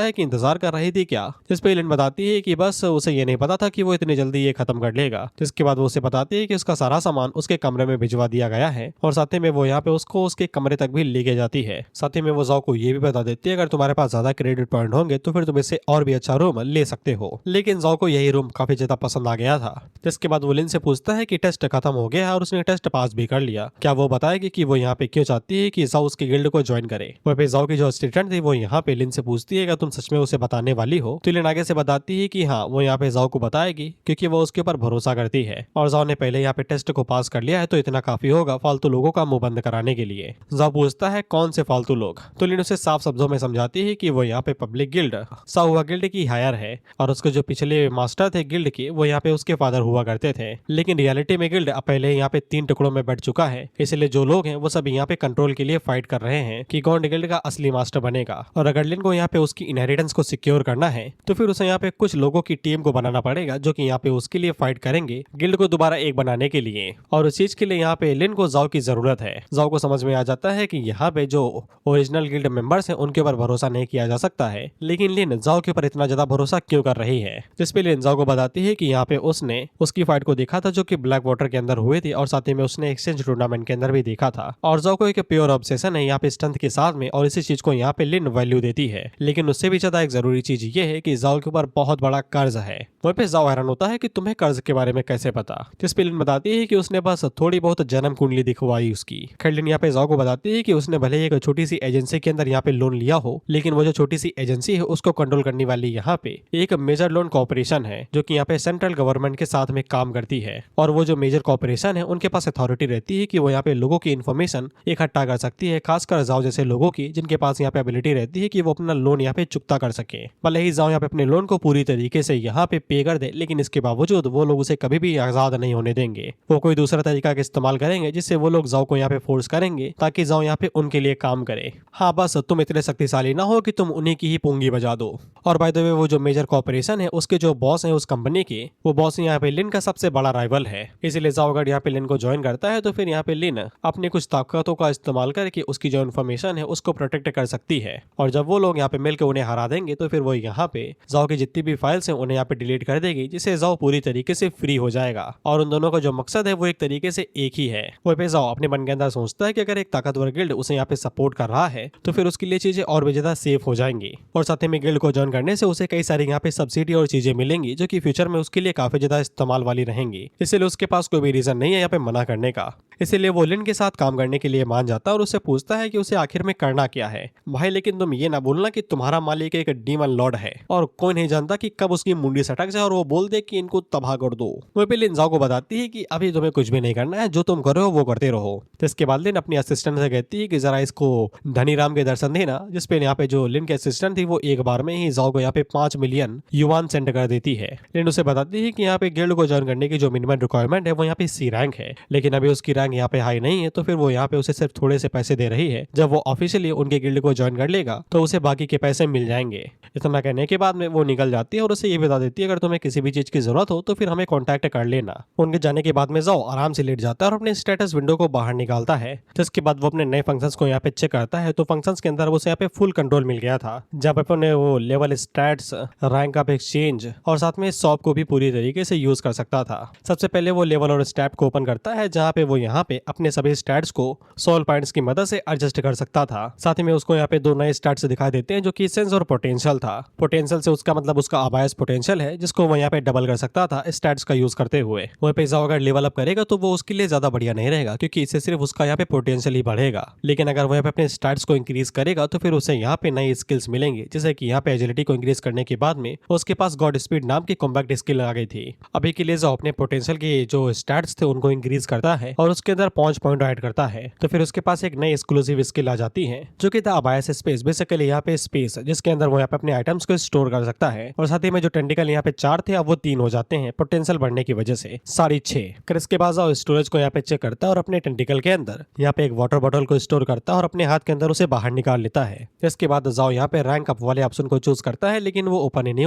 है कि इंतजार कर रही थी क्या। जिसपे लिन बताती है कि बस उसे ये नहीं पता था कि वो इतनी जल्दी ये खत्म कर लेगा। जिसके बाद वो उसे बताती है कि उसका सारा सामान उसके कमरे में भिजवा दिया गया है और साथ में वो यहाँ पे उसको उसके कमरे तक भी लेके जाती है। साथ में वो जाओ को ये भी बता देती है अगर तुम्हारे पास ज्यादा क्रेडिट पॉइंट होंगे तो फिर तुम इससे और भी अच्छा रूम ले सकते हो। लेकिन जाओ को यही रूम काफी ज्यादा पसंद आ गया था। जिसके बाद वो लिन से पूछता है कि टेस्ट खत्म हो गया है और उसने टेस्ट पास भी कर लिया, क्या वो बताएगी कि वो यहाँ पे क्यों चाहती है कि जाओ उसके गिल्ड को ज्वाइन करे। वह पे जाओ की जो असिस्टेंट थी वो यहाँ पे लिन से पूछती है कि तुम सच में उसे बताने वाली हो। तो लिन आगे से बताती है कि हाँ वो यहाँ पे जाओ को बताएगी क्योंकि वो उसके ऊपर भरोसा करती है और जाओ ने पहले यहाँ पे टेस्ट को पास कर लिया है तो इतना काफी होगा फालतू लोगों का मुंह बंद कराने के लिए। जाओ पूछता है कौन से फालतू लोग। तो लिन उसे साफ शब्दों में समझाती है कि वो यहाँ पे पब्लिक गिल्ड साहुआ गिल्ड की हायर है और उसके जो पिछले मास्टर थे गिल्ड के वो यहाँ पे उसके फादर हुआ करते थे। लेकिन रियलिटी में गिल्ड अब पहले यहाँ पे 3 टुकड़ों में बढ़ चुका है, इसलिए जो लोग हैं वो सब यहाँ पे कंट्रोल के लिए फाइट कर रहे हैं कि कौन गिल्ड का असली मास्टर बनेगा। और अगर लिन को यहाँ पे उसकी इनहेरिटेंस को सिक्योर करना है तो फिर उसे यहाँ पे कुछ लोगों की टीम को बनाना पड़ेगा जो कि यहाँ पे उसके लिए फाइट करेंगे गिल्ड को दोबारा एक बनाने के लिए। और उस चीज के लिए यहाँ पे लिन को जाओ की जरूरत है। जाओ को समझ में आ जाता है कि यहाँ पे जो ओरिजिनल गिल्ड मेंबर्स हैं उनके ऊपर भरोसा नहीं किया जा सकता है, लेकिन लिन जाओ के ऊपर इतना ज्यादा भरोसा क्यों कर रही है। जिसपे लिन जाओ को बताती है कि यहाँ पे उसने उसकी फाइट को देखा था जो कि ब्लैक वाटर के अंदर हुई थी और साथ ही में उसने एक्सचेंज टूर्नामेंट के अंदर भी देखा था। और जाओ को एक प्योर ऑब्सेशन है यहाँ पे स्ट्रेंथ के साथ में और इसी चीज को यहाँ पे लिन वैल्यू देती है। लेकिन उससे भी ज्यादा एक जरूरी चीज ये है कि जाओ के ऊपर बहुत बड़ा कर्ज है। वहीं पे जाओ हैरान होता है कि तुम्हें कर्ज के बारे में कैसे पता। जिसपे लिन बताती है कि उसने बस थोड़ी बहुत जन्म कुंडली दिखवाई उसकी। खैर लिन यहाँ पे जाओ को बताती है कि उसने भले ही एक छोटी सी एजेंसी के अंदर यहाँ पे लोन लिया हो, लेकिन वो जो छोटी सी एजेंसी है उसको कंट्रोल करने वाली यहाँ पे एक मेजर लोन कॉर्पोरेशन है जो कि यहाँ पे सेंट्रल गवर्नमेंट के साथ में काम करती है। और वो जो मेजर कॉर्पोरेशन है उनके पास अथॉरिटी रहती है कि वो यहाँ पे लोगों की इन्फॉर्मेशन इकट्ठा सहायता कर सकती है, खासकर जाओ जैसे लोगों की जिनके पास यहाँ पे एबिलिटी रहती है कि वो अपना लोन यहाँ पे चुकता कर सके। भले ही जाओ यहाँ पे अपने लोन को पूरी तरीके से यहाँ पे पे कर दे, लेकिन इसके बावजूद वो लोग उसे कभी भी आजाद नहीं होने देंगे। वो कोई दूसरा तरीका का इस्तेमाल करेंगे जिससे वो लोग जाओ को यहाँ पे फोर्स करेंगे ताकि जाओ यहाँ पे उनके लिए काम करे। हाँ, बस तुम इतने शक्तिशाली ना हो कि तुम उन्हीं की ही पूंगी बजा दो। और बाय द वे वो जो मेजर कॉर्पोरेशन है उसके जो बॉस है उस कंपनी के, वो बॉस यहाँ पे लिन का सबसे बड़ा राइवल है। इसीलिए जाओ अगर यहाँ पे लिन को ज्वाइन करता है तो फिर यहाँ पे लिन अपने कुछ ताकतों का इस्तेमाल करके उसकी जो इन्फॉर्मेशन है उसको प्रोटेक्ट कर सकती है। और जब वो लोग यहाँ पे मिलकर उन्हें हरा देंगे तो फिर वो यहाँ पे जाओ की जितनी भी फाइल्स हैं उन्हें यहाँ पे डिलीट कर देगी, जिससे जाओ पूरी तरीके से फ्री हो जाएगा। और उन दोनों का जो मकसद है वो एक तरीके से एक ही है। वो पे जाओ अपने मन के अंदर सोचता है कि अगर एक ताकतवर गिल्ड उसे यहाँ पे सपोर्ट कर रहा है तो फिर उसके लिए चीजें और भी ज्यादा सेफ हो जाएंगी। और साथ में गिल्ड को ज्वाइन करने से उसे कई सारी यहाँ पे सब्सिडी और चीजें मिलेंगी जो कि फ्यूचर में उसके लिए काफी ज्यादा इस्तेमाल वाली रहेंगी। इसलिए उसके पास कोई भी रीजन नहीं है यहाँ पे मना करने का। इसीलिए वो लिन के साथ काम करने के लिए मान जाता है और उससे पूछता है कि उसे आखिर में करना क्या है। भाई लेकिन तुम ये ना बोलना कि तुम्हारा मालिक एक डीमन लॉर्ड है और कोई नहीं जानता कि कब उसकी मुंडी सटक जाए और वो बोल दे कि इनको तबाह कर दो। वो पे लिन जाओ को बताती है कि अभी तुम्हें कुछ भी नहीं करना है, जो तुम कर रहे हो वो करते रहो। तो इसके बाद लिन अपनी असिस्टेंट से कहती है कि जरा इसको धनी राम के दर्शन देना, जिसपे यहाँ पे जो लिन के असिस्टेंट थी वो एक बार में ही जाओ को यहाँ पे 5 मिलियन युवान सेंड कर देती है। लिन उसे बताती है कि यहाँ पे गिल्ड को ज्वाइन करने की जो मिनिमम रिक्वायरमेंट है वो यहाँ पे सी रैंक है, लेकिन अभी उसकी रैंक यहाँ पे हाई नहीं है, तो फिर वो यहाँ पे उसे सिर्फ थोड़े से पैसे दे रही है। जब वो ऑफिशियली उनके गिल्ड को ज्वाइन कर लेगा तो उसे बाकी के पैसे मिल जाएंगे। इतना कहने के बाद में वो निकल जाती है और उसे ये बता देती है अगर तुम्हें किसी भी चीज की जरूरत हो तो फिर हमें कांटेक्ट कर लेना। उनके जाने के बाद में जाओ आराम से लेट जाता है और अपने स्टेटस विंडो को बाहर निकालता है। जिसके बाद वो अपने नए फंक्शंस को यहाँ पे चेक करता है तो फंक्शंस के अंदर उसे यहाँ पे फुल कंट्रोल मिल गया था, जब अपन ने वो level stats, rank of exchange और साथ में शॉप को भी पूरी तरीके से यूज कर सकता था। सबसे पहले वो लेवल और स्टैट को ओपन करता है जहाँ पे वो यहाँ पे अपने सभी स्टैट्स को सोल पॉइंट्स की मदद से एडजस्ट कर सकता था। साथ ही में उसको यहाँ पे 2 नए स्टैट्स दिखाई देते हैं जो कि सेंस और पोटेंशियल था। पोटेंशियल से उसका मतलब उसका अबायस पोटेंशियल है जिसको वो यहाँ पे डबल कर सकता था स्टैट्स का यूज करते हुए। वो पे जाओ अगर लेवल अप करेगा तो वो उसके लिए ज्यादा बढ़िया नहीं रहेगा क्योंकि इससे सिर्फ उसका यहाँ पे पोटेंशियल ही बढ़ेगा, लेकिन अगर वो यहाँ पे अपने स्टैट्स को इंक्रीज करेगा तो फिर उसे यहाँ पे नई स्किल्स मिलेंगी, जैसे कि यहाँ पे एजिलिटी को इंक्रीज करने के बाद में उसके पास गॉड स्पीड नाम की कॉम्बैक्ट स्किल आ गई थी। अभी के लिए जो अपने पोटेंशियल के जो स्टैट्स थे उनको इंक्रीज करता है और उसके अंदर 5 पॉइंट ऐड करता है, तो फिर उसके पास एक नई एक्सक्लूसिव स्किल आ जाती है जो कि था अबायस स्पेस। बेसिकली यहाँ पे स्पेस जिसके अंदर वो यहाँ पे अपने आइटम्स को स्टोर कर सकता है। और साथ ही में जो टेंटिकल यहाँ पे 4 थे अब वो 3 हो जाते हैं पोटेंशियल बढ़ने की वजह से, 6.5। फिर इसके बाद जाओ स्टोरेज को यहाँ पे चेक करता है और अपने टेंटिकल के अंदर यहाँ पे एक वाटर बॉटल को स्टोर करता है और अपने हाथ के अंदर उसे बाहर निकाल लेता है। इसके बाद जाओ यहाँ पे रैंक अप वाले ऑप्शन को चूज करता है, लेकिन वो ओपन ही नहीं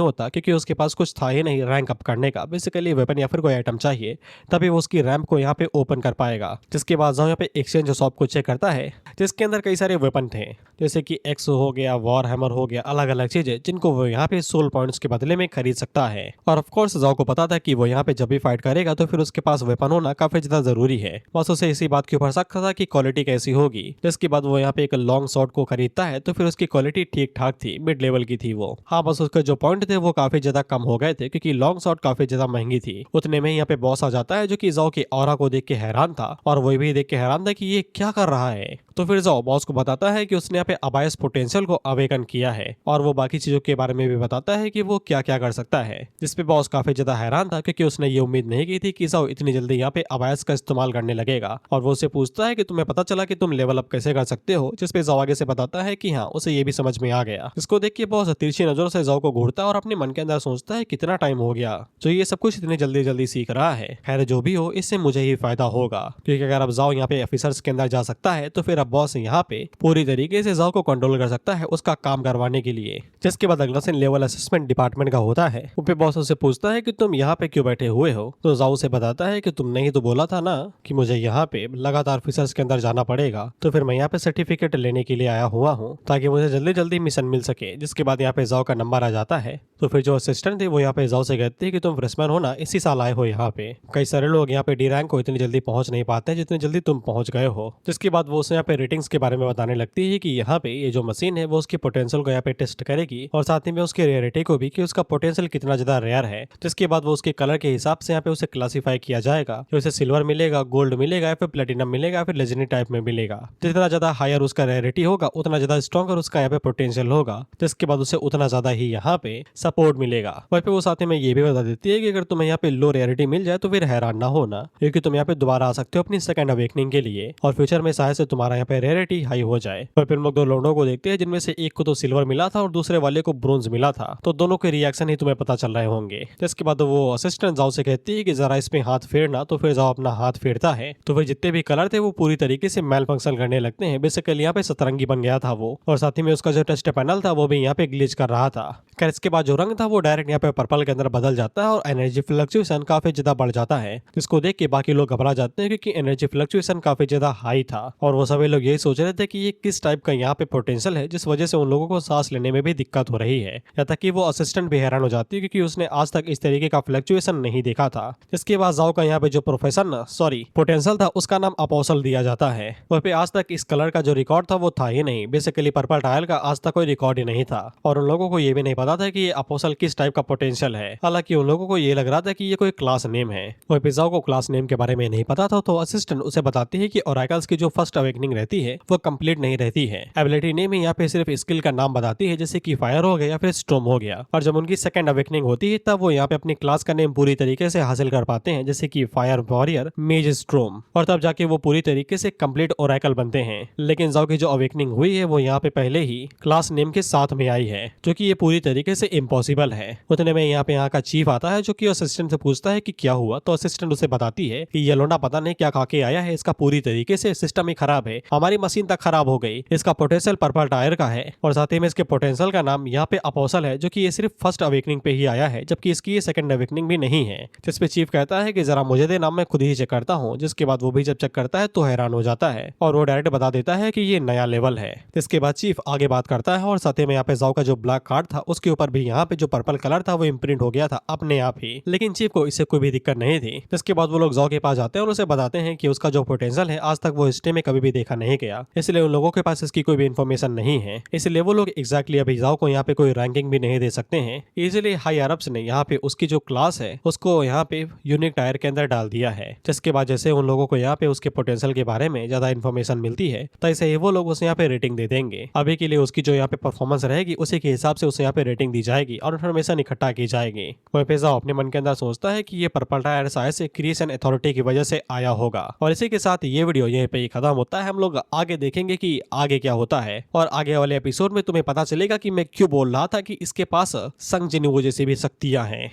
होता क्योंकि उसके पास कुछ था ही नहीं रैंक अप करने का। बेसिकली वेपन या फिर कोई आइटम चाहिए तभी वो उसकी रैंप को यहाँ पे ओपन कर पाएगा। जिसके बाद जाओ यहाँ पे एक्सचेंज शॉप को चेक करता है जिसके अंदर कई सारे वेपन थे, जैसे कि एक्स हो गया, वॉर हैमर हो गया, अलग अलग चीजें जिनको वो यहाँ पे सोल पॉइंट्स के बदले में खरीद सकता है। और ऑफ कोर्स जाओ को पता था कि वो यहाँ पे जब भी फाइट करेगा तो फिर उसके पास वेपन होना काफी ज्यादा जरूरी है। बस उसे इसी बात के ऊपर शक था कि क्वालिटी कैसी होगी। जिसके बाद वो यहाँ पे एक लॉन्ग शॉट को खरीदता है तो फिर उसकी क्वालिटी ठीक ठाक थी, मिड लेवल की थी वो। हाँ, बस उसके जो पॉइंट थे वो काफी ज्यादा कम हो गए थे क्योंकि लॉन्ग शॉट काफी ज्यादा महंगी थी। उतने में यहाँ पे बॉस आ जाता है जो कि जाओ के ऑरा को देख के हैरान था और वो भी देख के हैरान था कि ये क्या कर रहा है। तो फिर जाओ बॉस को बताता है कि उसने यहाँ पे अबायस पोटेंशियल को अवेकन किया है और वो बाकी चीजों के बारे में भी बताता है कि वो क्या क्या कर सकता है। जिसपे बॉस काफी ज्यादा हैरान था क्योंकि उसने ये उम्मीद नहीं की थी कि जाओ इतनी जल्दी यहाँ पे अबायस का इस्तेमाल करने लगेगा। और वो उसे पूछता है कि तुम्हें पता चला कि तुम लेवल अप कैसे कर सकते हो, जिसपे जाओ आगे से बताता है कि हाँ उसे ये भी समझ में आ गया। इसको देख के बॉस तिरछी नजरों से जाओ को घूरता है और अपने मन के अंदर सोचता है कितना टाइम हो गया जो ये सब कुछ इतनी जल्दी जल्दी सीख रहा है। खैर जो भी हो इससे मुझे ही फायदा होगा क्योंकि अगर अब जाओ यहाँ पे ऑफिसर्स के अंदर जा सकता है तो फिर अब बॉस यहाँ पे पूरी तरीके से जाओ को कंट्रोल कर सकता है उसका काम करवाने के लिए। जिसके बाद अगला सीन लेवल असेसमेंट डिपार्टमेंट का होता है। वो पे बॉस उससे पूछता है कि तुम यहाँ पे क्यों बैठे हुए हो, तो जाओ से बताता है कि तुमने ही तो बोला था ना कि मुझे यहाँ पे लगातार ऑफिसर्स के अंदर जाना पड़ेगा, तो फिर मैं यहाँ पे सर्टिफिकेट लेने के लिए आया हुआ हूँ ताकि मुझे जल्दी जल्दी मिशन मिल सके। जिसके बाद यहाँ पे जाओ का नंबर आ जाता है। तो फिर जो असिस्टेंट थे वो यहाँ पे जाओ से कहते हैं कि तुम फ्रेशमैन हो ना, इसी साल आए हो यहाँ पे। कई सारे लोग यहाँ पे डी रैंक को इतनी जल्दी पहुंच नहीं पाते जितनी जल्दी तुम पहुंच गए हो। जिसके बाद वो उसे यहाँ पे रेटिंग्स के बारे में बताने लगती है कि यहाँ पे ये जो मशीन है वो उसकी पोटेंशियल को यहाँ पे टेस्ट करेगी और साथ ही में उसकी रेयरिटी को भी कि उसका पोटेंशियल कितना ज्यादा रेयर है। जिसके बाद वो उसके कलर के हिसाब से यहाँ पे उसे क्लासीफाई किया जाएगा कि उसे सिल्वर मिलेगा, गोल्ड मिलेगा या फिर प्लेटिनम मिलेगा या फिर लेजेंडरी टाइप में मिलेगा। जितना ज्यादा हायर उसका रेयरिटी होगा उतना ज्यादा स्ट्रॉन्गर उसका यहाँ पे पोटेंशियल होगा, जिसके बाद उसे उतना ज्यादा ही यहाँ पे सपोर्ट मिलेगा। वहीं पे वो साथ में ये भी बता देती है कि अगर तुम्हें यहाँ पे लो रेयरिटी मिल जाए तो फिर हैरान ना होना क्योंकि तुम यहाँ पे दोबारा आ सकते हो अपनी सेकंड अवेकनिंग के लिए और फ्यूचर में शायद से तुम्हारा यहाँ पे रेयरिटी हाई हो जाए। और फिर हम लोग दो लौंडों को देखते हैं जिनमें से एक को तो सिल्वर मिला था और दूसरे वाले को ब्रोंज मिला था। तो दोनों के रिएक्शन ही तुम्हें पता चल रहे होंगे। जिसके बाद वो असिस्टेंट जाओ से कहती है कि जरा इसमें हाथ फेरना, तो फिर जाओ अपना हाथ फेरता है तो फिर जितने भी कलर थे वो पूरी तरीके से मेल फंक्शन करने लगते हैं। बेसिकली यहाँ पे सतरंगी बन गया था वो, और साथ ही में उसका जो टेस्ट पैनल था वो भी यहाँ पे ग्लिच कर रहा था। खैर इसके बाद जो रंग था वो डायरेक्ट यहाँ पे पर्पल के अंदर बदल जाता है और एनर्जी फ्लक्चुएशन काफी ज्यादा बढ़ जाता है, जिसको देख के बाकी लोग घबरा जाते हैं क्योंकि एनर्जी फ्लक्चुएशन काफी ज्यादा हाई था। और वो सभी लोग यही सोच रहे थे कि ये किस टाइप का यहाँ पे पोटेंशियल है जिस वजह से उन लोगों को सांस लेने में भी दिक्कत हो रही है। यहाँ तक कि वो असिस्टेंट भी हैरान हो जाती है क्योंकि उसने आज तक इस तरीके का फ्लक्चुएशन नहीं देखा था। इसके बाद जाओ का यहाँ पे जो पोटेंशियल था उसका नाम अपोसल दिया जाता है। वह पे आज तक इस कलर का जो रिकॉर्ड था वो था ही नहीं। बेसिकली पर्पल टायल का आज तक कोई रिकॉर्ड ही नहीं था और उन लोगों को ये भी नहीं पता था कि ये अपोसल किस टाइप का पोटेंशियल है। हालांकि उन लोगों को ये लग रहा था कि ये कोई क्लास नेम है। वह पिज़्ज़ा को क्लास नेम के बारे में नहीं पता था, तो असिस्टेंट उसे बताती है कि ओरेकल्स की जो फर्स्ट अवेकनिंग रहती है वो कंप्लीट नहीं रहती है। एबिलिटी नेम ही यहाँ पे सिर्फ स्किल का नाम बताती है, जैसे कि फायर हो गया या फिर स्टॉर्म हो गया। और जब उनकी सेकंड अवेकनिंग होती है तब वो यहाँ पे अपनी क्लास का नेम पूरी तरीके से हासिल कर पाते हैं, जैसे कि फायर वॉरियर मेज स्ट्रोम, और तब जाके वो पूरी तरीके से कंप्लीट ओरेकल बनते हैं। लेकिन जाओ की जो अवेकनिंग हुई है वो यहाँ पे पहले ही क्लास नेम के साथ में आई है, जो कि ये पूरी तरीके से इम्पॉसिबल है। उतने में यहाँ पे यहाँ का चीफ आता है जो कि असिस्टेंट से पूछता है कि क्या हुआ, तो असिस्टेंट उसे बताती है कि ये लोंडा पता नहीं क्या खा के आया है, इसका पूरी तरीके से सिस्टम ही खराब है, हमारी मशीन तक खराब हो गई, इसका पोटेंशियल पर्पल टायर का है और साथ ही में इसके पोटेंशियल का नाम यहाँ पे अपोसल है, जो कि ये सिर्फ फर्स्ट अवेकनिंग पे ही आया है, जबकि इसकी ये सेकंड अवेकनिंग भी नहीं है। जिसपे चीफ कहता है कि जरा मुझे दे, नाम मैं खुद ही चेक करता हूँ। जिसके बाद वो भी जब चेक करता है तो हैरान हो जाता है और वो डायरेक्ट बता देता है कि ये नया लेवल है। जिसके बाद चीफ आगे बात करता है और साथ ही में यहाँ पे जाओ का जो ब्लैक कार्ड था उसके ऊपर भी यहाँ पे जो पर्पल कलर था वो इम्प्रिंट हो गया था अपने आप ही। लेकिन चीफ को इससे कोई भी दिक्कत नहीं थी। जिसके बाद वो लोग जाओ के पास जाते हैं और उसे बताते हैं कि उसका जो पोटेंशियल है आज तक वो हिस्ट्री में कभी भी देखा नहीं गया, इसलिए उन लोगों के पास इसकी कोई भी इन्फॉर्मेशन नहीं है। इसलिए वो लोग एग्जैक्टली अभी जाओ को यहाँ पे कोई रैंकिंग भी नहीं दे सकते हैं। इजिली हाई अरब्स ने यहाँ पे उसकी जो क्लास है उसको यहाँ पे यूनिक टायर के अंदर डाल दिया है। जिसके बाद जैसे उन लोगों को यहाँ पे उसके पोटेंशियल के बारे में ज्यादा इन्फॉर्मेशन मिलती है तो ऐसे ही वो लोग उसे यहाँ पे रेटिंग दे देंगे। अभी के लिए उसकी जो यहाँ पे परफॉर्मेंस रहेगी उसी के हिसाब से उसे यहाँ पे रेटिंग दी जाएगी और इन्फॉर्मेशन इकट्ठा की जाएगी। वहीं पे जाओ अपने मन के अंदर सोचता है कि ये पर्पल टायर शायद से क्रिएशन अथॉरिटी की वजह से आया होगा। और इसी के साथ ये वीडियो यहीं पे खत्म होता है। हम लोग आगे देखेंगे कि आगे क्या होता है और आगे वाले एपिसोड में तुम्हें पता चलेगा कि मैं क्यों बोल रहा था कि इसके पास संग जिन्हों जैसी भी शक्तियां हैं।